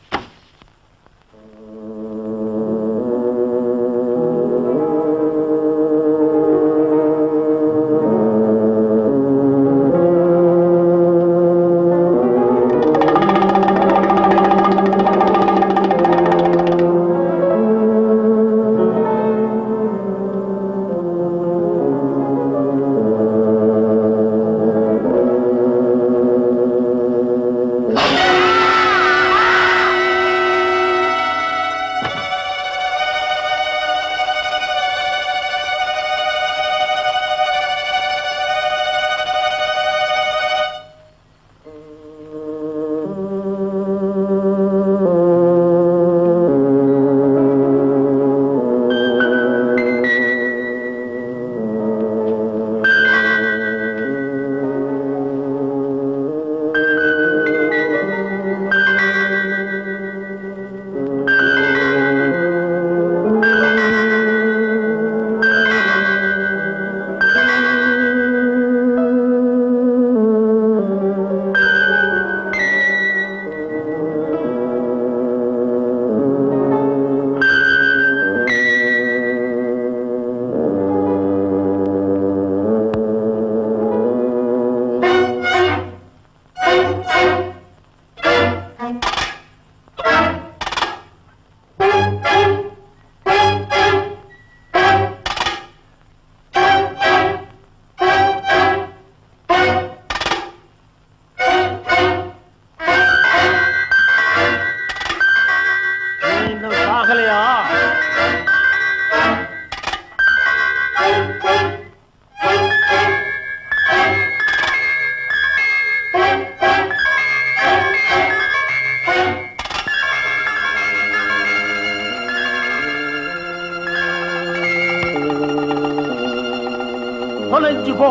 மூச்சு போ.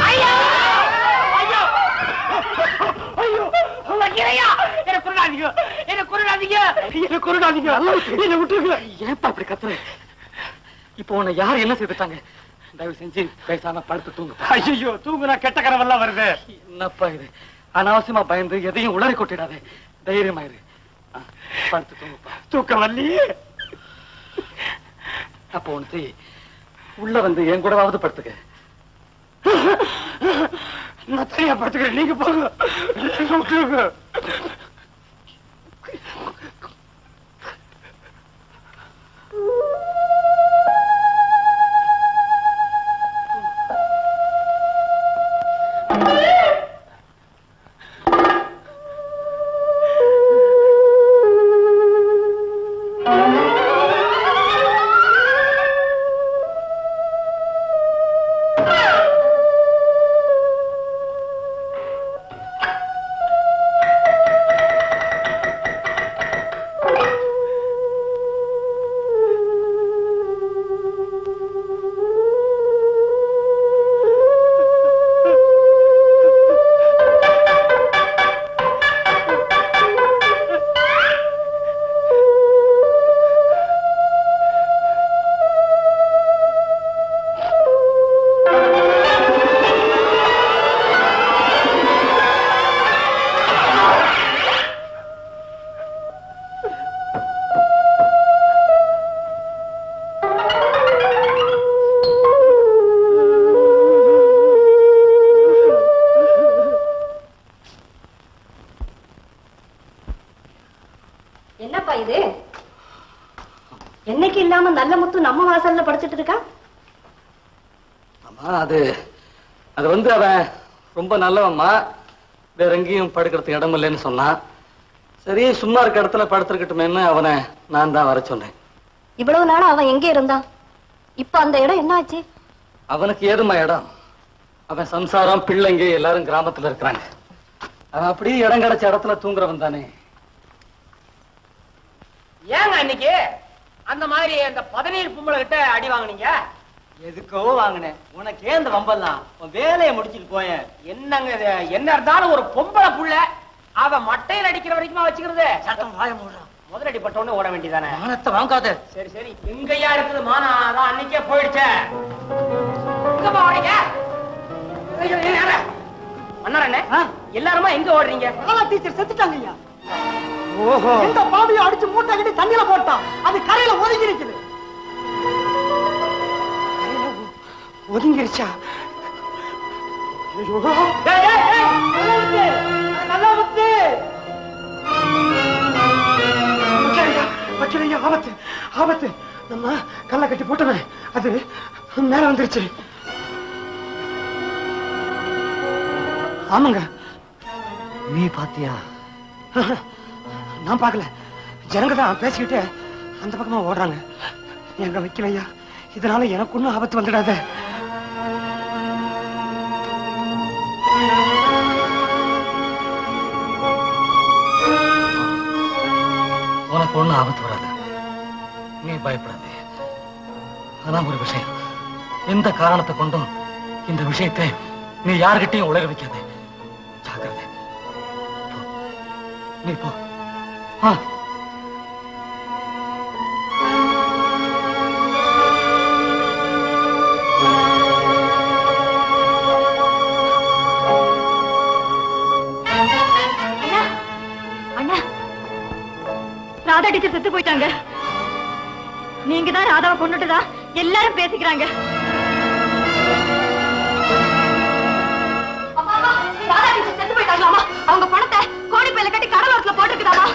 ஐயோ ஐயோ ஐயோ வக்கீலையா, என்ன கொல்லாதீங்க, என்ன கொல்லாதீங்க, என்ன கொல்லாதீங்க, என்ன விட்டுருங்க. ஏன்பா இப்படி கத்துற? இப்போ உன்னை யார் என்ன செய்துட்டாங்க? தயவு செஞ்சு பேசாம படுத்து தூங்கு. ஐயோ தூங்குனா கெட்ட கனவெல்லாம் வருது. என்னப்பா இது? அனாவசியமா பயந்து எதையும் உளறி கொட்டிடாதே. தைரியமாயிரு. படுத்து தூங்குப்பா. தூக்கம் வரலையே. அப்போ ஒன்று உள்ள வந்து என் கூடவாவது படுத்துக்க. நான் தனியா படுத்துக்கிறேன், நீங்க போங்க. என்னப்பா இது? என்னைக்கு இல்லாம நல்ல முத்து நம்ம வாசல்ல படிச்சிட்டு இருக்கா? அம்மா அது வந்து அவன் ரொம்ப நல்லவம்மா, வேற எங்கேயும் படுக்கிறதுக்கு இடம் இல்லைன்னு சொன்னான். சரி சும்மா இருக்க இடத்துல படுத்துருக்கட்டுமேன்னு அவனை நான் தான் வர சொன்னேன். இவ்வளவு நாளா அவன் எங்க இருந்தான்? இப்ப அந்த இடம் என்ன ஆச்சு? அவனுக்கு ஏதுமா இடம்? அவன் சம்சாரம் பிள்ளைங்க எல்லாரும் கிராமத்துல இருக்கிறாங்க. அவன் அப்படியே இடம் கிடைச்ச இடத்துல தூங்குறவன் தானே. ஏங்க இன்னைக்கு அந்த மாதிரி அந்த 17 பொம்பளை கிட்ட அடி வாங்குனீங்க? எதுக்கோ வாங்கினேன். உனக்கு ஏன் இந்த வம்பெல்லாம்? உன் வேலையை முடிச்சுட்டு போயேன். என்னங்க இது? என்ன இருந்தாலும் ஒரு பொம்பளை புள்ள அவ மட்டையில் அடிக்கிற வரைக்குமா வச்சுக்கிறது? சட்டம் வாய மூடுறான். முதல் அடிப்பட்டோன்னு ஓட வேண்டியதானே? மானத்தை வாங்காத. சரி சரி, எங்கயா இருக்குது மானா? அதான் அன்னைக்கே போயிடுச்சே. எங்கப்பா ஓடுறீங்க? அண்ணா எல்லாருமா எங்க ஓடுறீங்க? டீச்சர் செத்துட்டாங்க. ஓஹோ, இந்த பாவியை அடிச்சு மூட்டை கட்டி தண்ணியில போட்டான். அது கரையில ஒதுங்கி இருக்குது. ஒதுங்கிருச்சா? நல்லா முத்து. ஆபத்து ஆபத்து. நம்ம கல்ல கட்டி போட்டவன் அது மேல வந்துருச்சு. ஆமாங்க. நீ பாத்தியா? நான் பார்க்கல. ஜனங்க தான் பேசிக்கிட்டு அந்த பக்கமா ஓடுறாங்க. எங்க வைக்கலையா, இதனால எனக்கு ஒன்னும் ஆபத்து வந்துடாத. உனக்கு ஒன்னும் ஆபத்து வராது, நீ பயப்படாதே. அதான் ஒரு விஷயம், எந்த காரணத்தை கொண்டும் இந்த விஷயத்தை நீ யார்கிட்டையும் உலக வைக்காதே. ஜாக்கிரதை. நீ போ. ராதா டீச்சர் செத்து போயிட்டாங்க. நீங்க தான் ராதாவை கொண்டுட்டதா எல்லாரும் பேசிக்கிறாங்க. ராதா டீச்சர் செத்து போயிட்டாங்களாமா. அவங்க பணத்தை கோணி பையில கட்டி கடலோரத்துல போட்டுருக்குதாமா.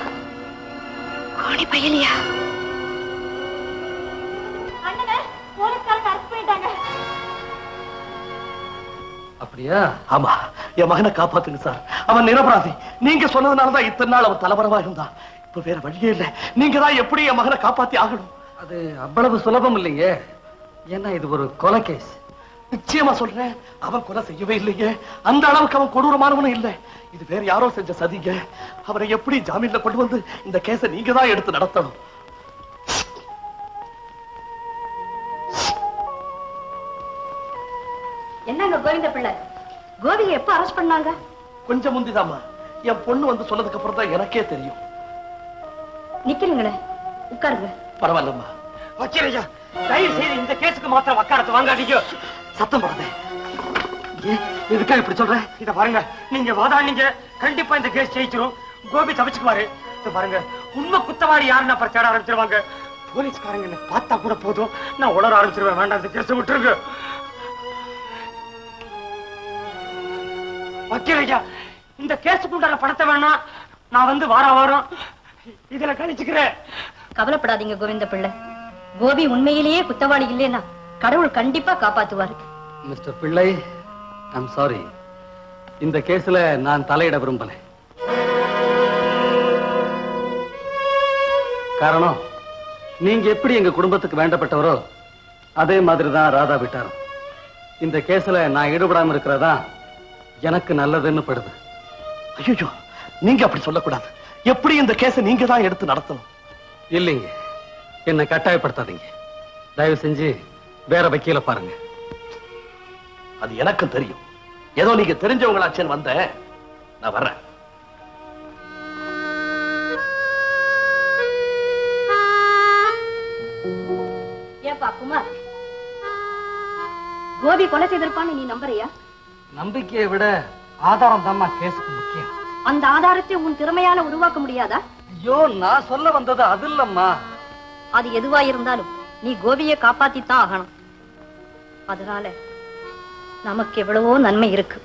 கோணி பையிலையா? அண்ணனை போலீஸ்காரங்க அரெஸ்ட் பண்ணிட்டாங்க. அப்படியா? ஆமா, என் மகனை காப்பாத்துங்க சார். அவன் நிரபராதி. நீங்க சொன்னதுனாலதான் இத்தனை நாள் அவன் தலைவரமா இருந்தான். இப்ப வேற வழியே இல்ல. நீங்க தான் எப்படி என் மகனை காப்பாத்தி ஆகணும். அது அவ்வளவு சுலபம் இல்லைங்க. ஏன்னா இது ஒரு கொலை கேஸ். நிச்சயமா சொல்றேன், அவன் கொலை செய்யவே இல்லைங்க. அந்த அளவுக்கு அவன் கொடூரமானவனும் இல்லை. இது வேற யாரோ செஞ்ச சதிங்க. அவரை எப்படி ஜாமீன்ல கொண்டு வந்து இந்த கேஸை நீங்க தான் எடுத்து நடத்தணும். கோவிந்த பிள்ளை, கோபியை எப்ப அரெஸ்ட் பண்ணாங்க? கொஞ்சம் முந்திதாம்மா. என் பொண்ணு வந்து சொன்னதுக்கு அப்புறம் தான் எனக்கே தெரியும். நிக்கிறீங்களே, உட்காருங்க. பரவாயில்லம்மா. வக்கீலையா, தயவு செய்து இந்த கேஸுக்கு மாத்திரம் வக்காலத்து வாங்காதீங்க. சத்தம் போடாதே. எதுக்கா இப்படி சொல்ற? இத பாருங்க, நீங்க வாதாடினீங்க, கண்டிப்பா இந்த கேஸ் ஜெயிச்சிரும். கோபி தப்பிச்சுக்குவாரு. இத பாருங்க, உண்மை குத்தவாளி யாருன்னு அப்புறம் தேட ஆரம்பிச்சிருவாங்க. போலீஸ்காரங்க என்ன பார்த்தா கூட போதும், நான் உளர ஆரம்பிச்சிருவேன். வேண்டாம், இந்த கேஸை விட்டுருங்க. வக்கீலையா, இந்த கேஸுக்கு உண்டான பணத்தை வேணா நான் வந்து வாரம் இதுல கழிச்சுக்கிறேன். கவலைப்படாதீங்க கோவிந்த பிள்ளை, கோபி உண்மையிலேயே குத்தவாளி இல்லைன்னா கடவுள் கண்டிப்பா காப்பாத்துவாரு. மிஸ்டர் பிள்ளை, ஐம் சாரி, இந்த கேஸ்ல நான் தலையிட விரும்பல. காரணம், நீங்க எப்படி எங்க குடும்பத்துக்கு வேண்டப்பட்டவரோ அதே மாதிரிதான் ராதா விட்டாரும். இந்த கேஸ்ல நான் ஈடுபடாம இருக்கிறதா எனக்கு நல்லதுன்னு படுது. ஐயோ, நீங்க அப்படி சொல்லக்கூடாது. எப்படி இந்த கேஸை நீங்க தான் எடுத்து நடத்தணும். இல்லைங்க, என்னை கட்டாயப்படுத்தாதீங்க. தயவு செஞ்சு வேற வக்கீல பாருங்க. அது எனக்கும் தெரியும். ஏதோ நீங்க தெரிஞ்சவங்களாச்சேன்னு வந்தேன். நான் வர்றேன். ஏப்பா குமார், கோபி கொலை செய்திருப்பான்னு நீ நம்புறியா? நம்பிக்கையை விட ஆதாரம் தான்மா கேஸுக்கு முக்கியம். அந்த ஆதாரத்தை உன் திறமையால உருவாக்க முடியாதா? ஐயோ, நான் சொல்ல வந்தது அது இல்லம்மா. அது எதுவா இருந்தாலும் நீ கோபியை காப்பாத்தித்தான் ஆகணும். அதனால நமக்கு எவ்வளவோ நன்மை இருக்கு.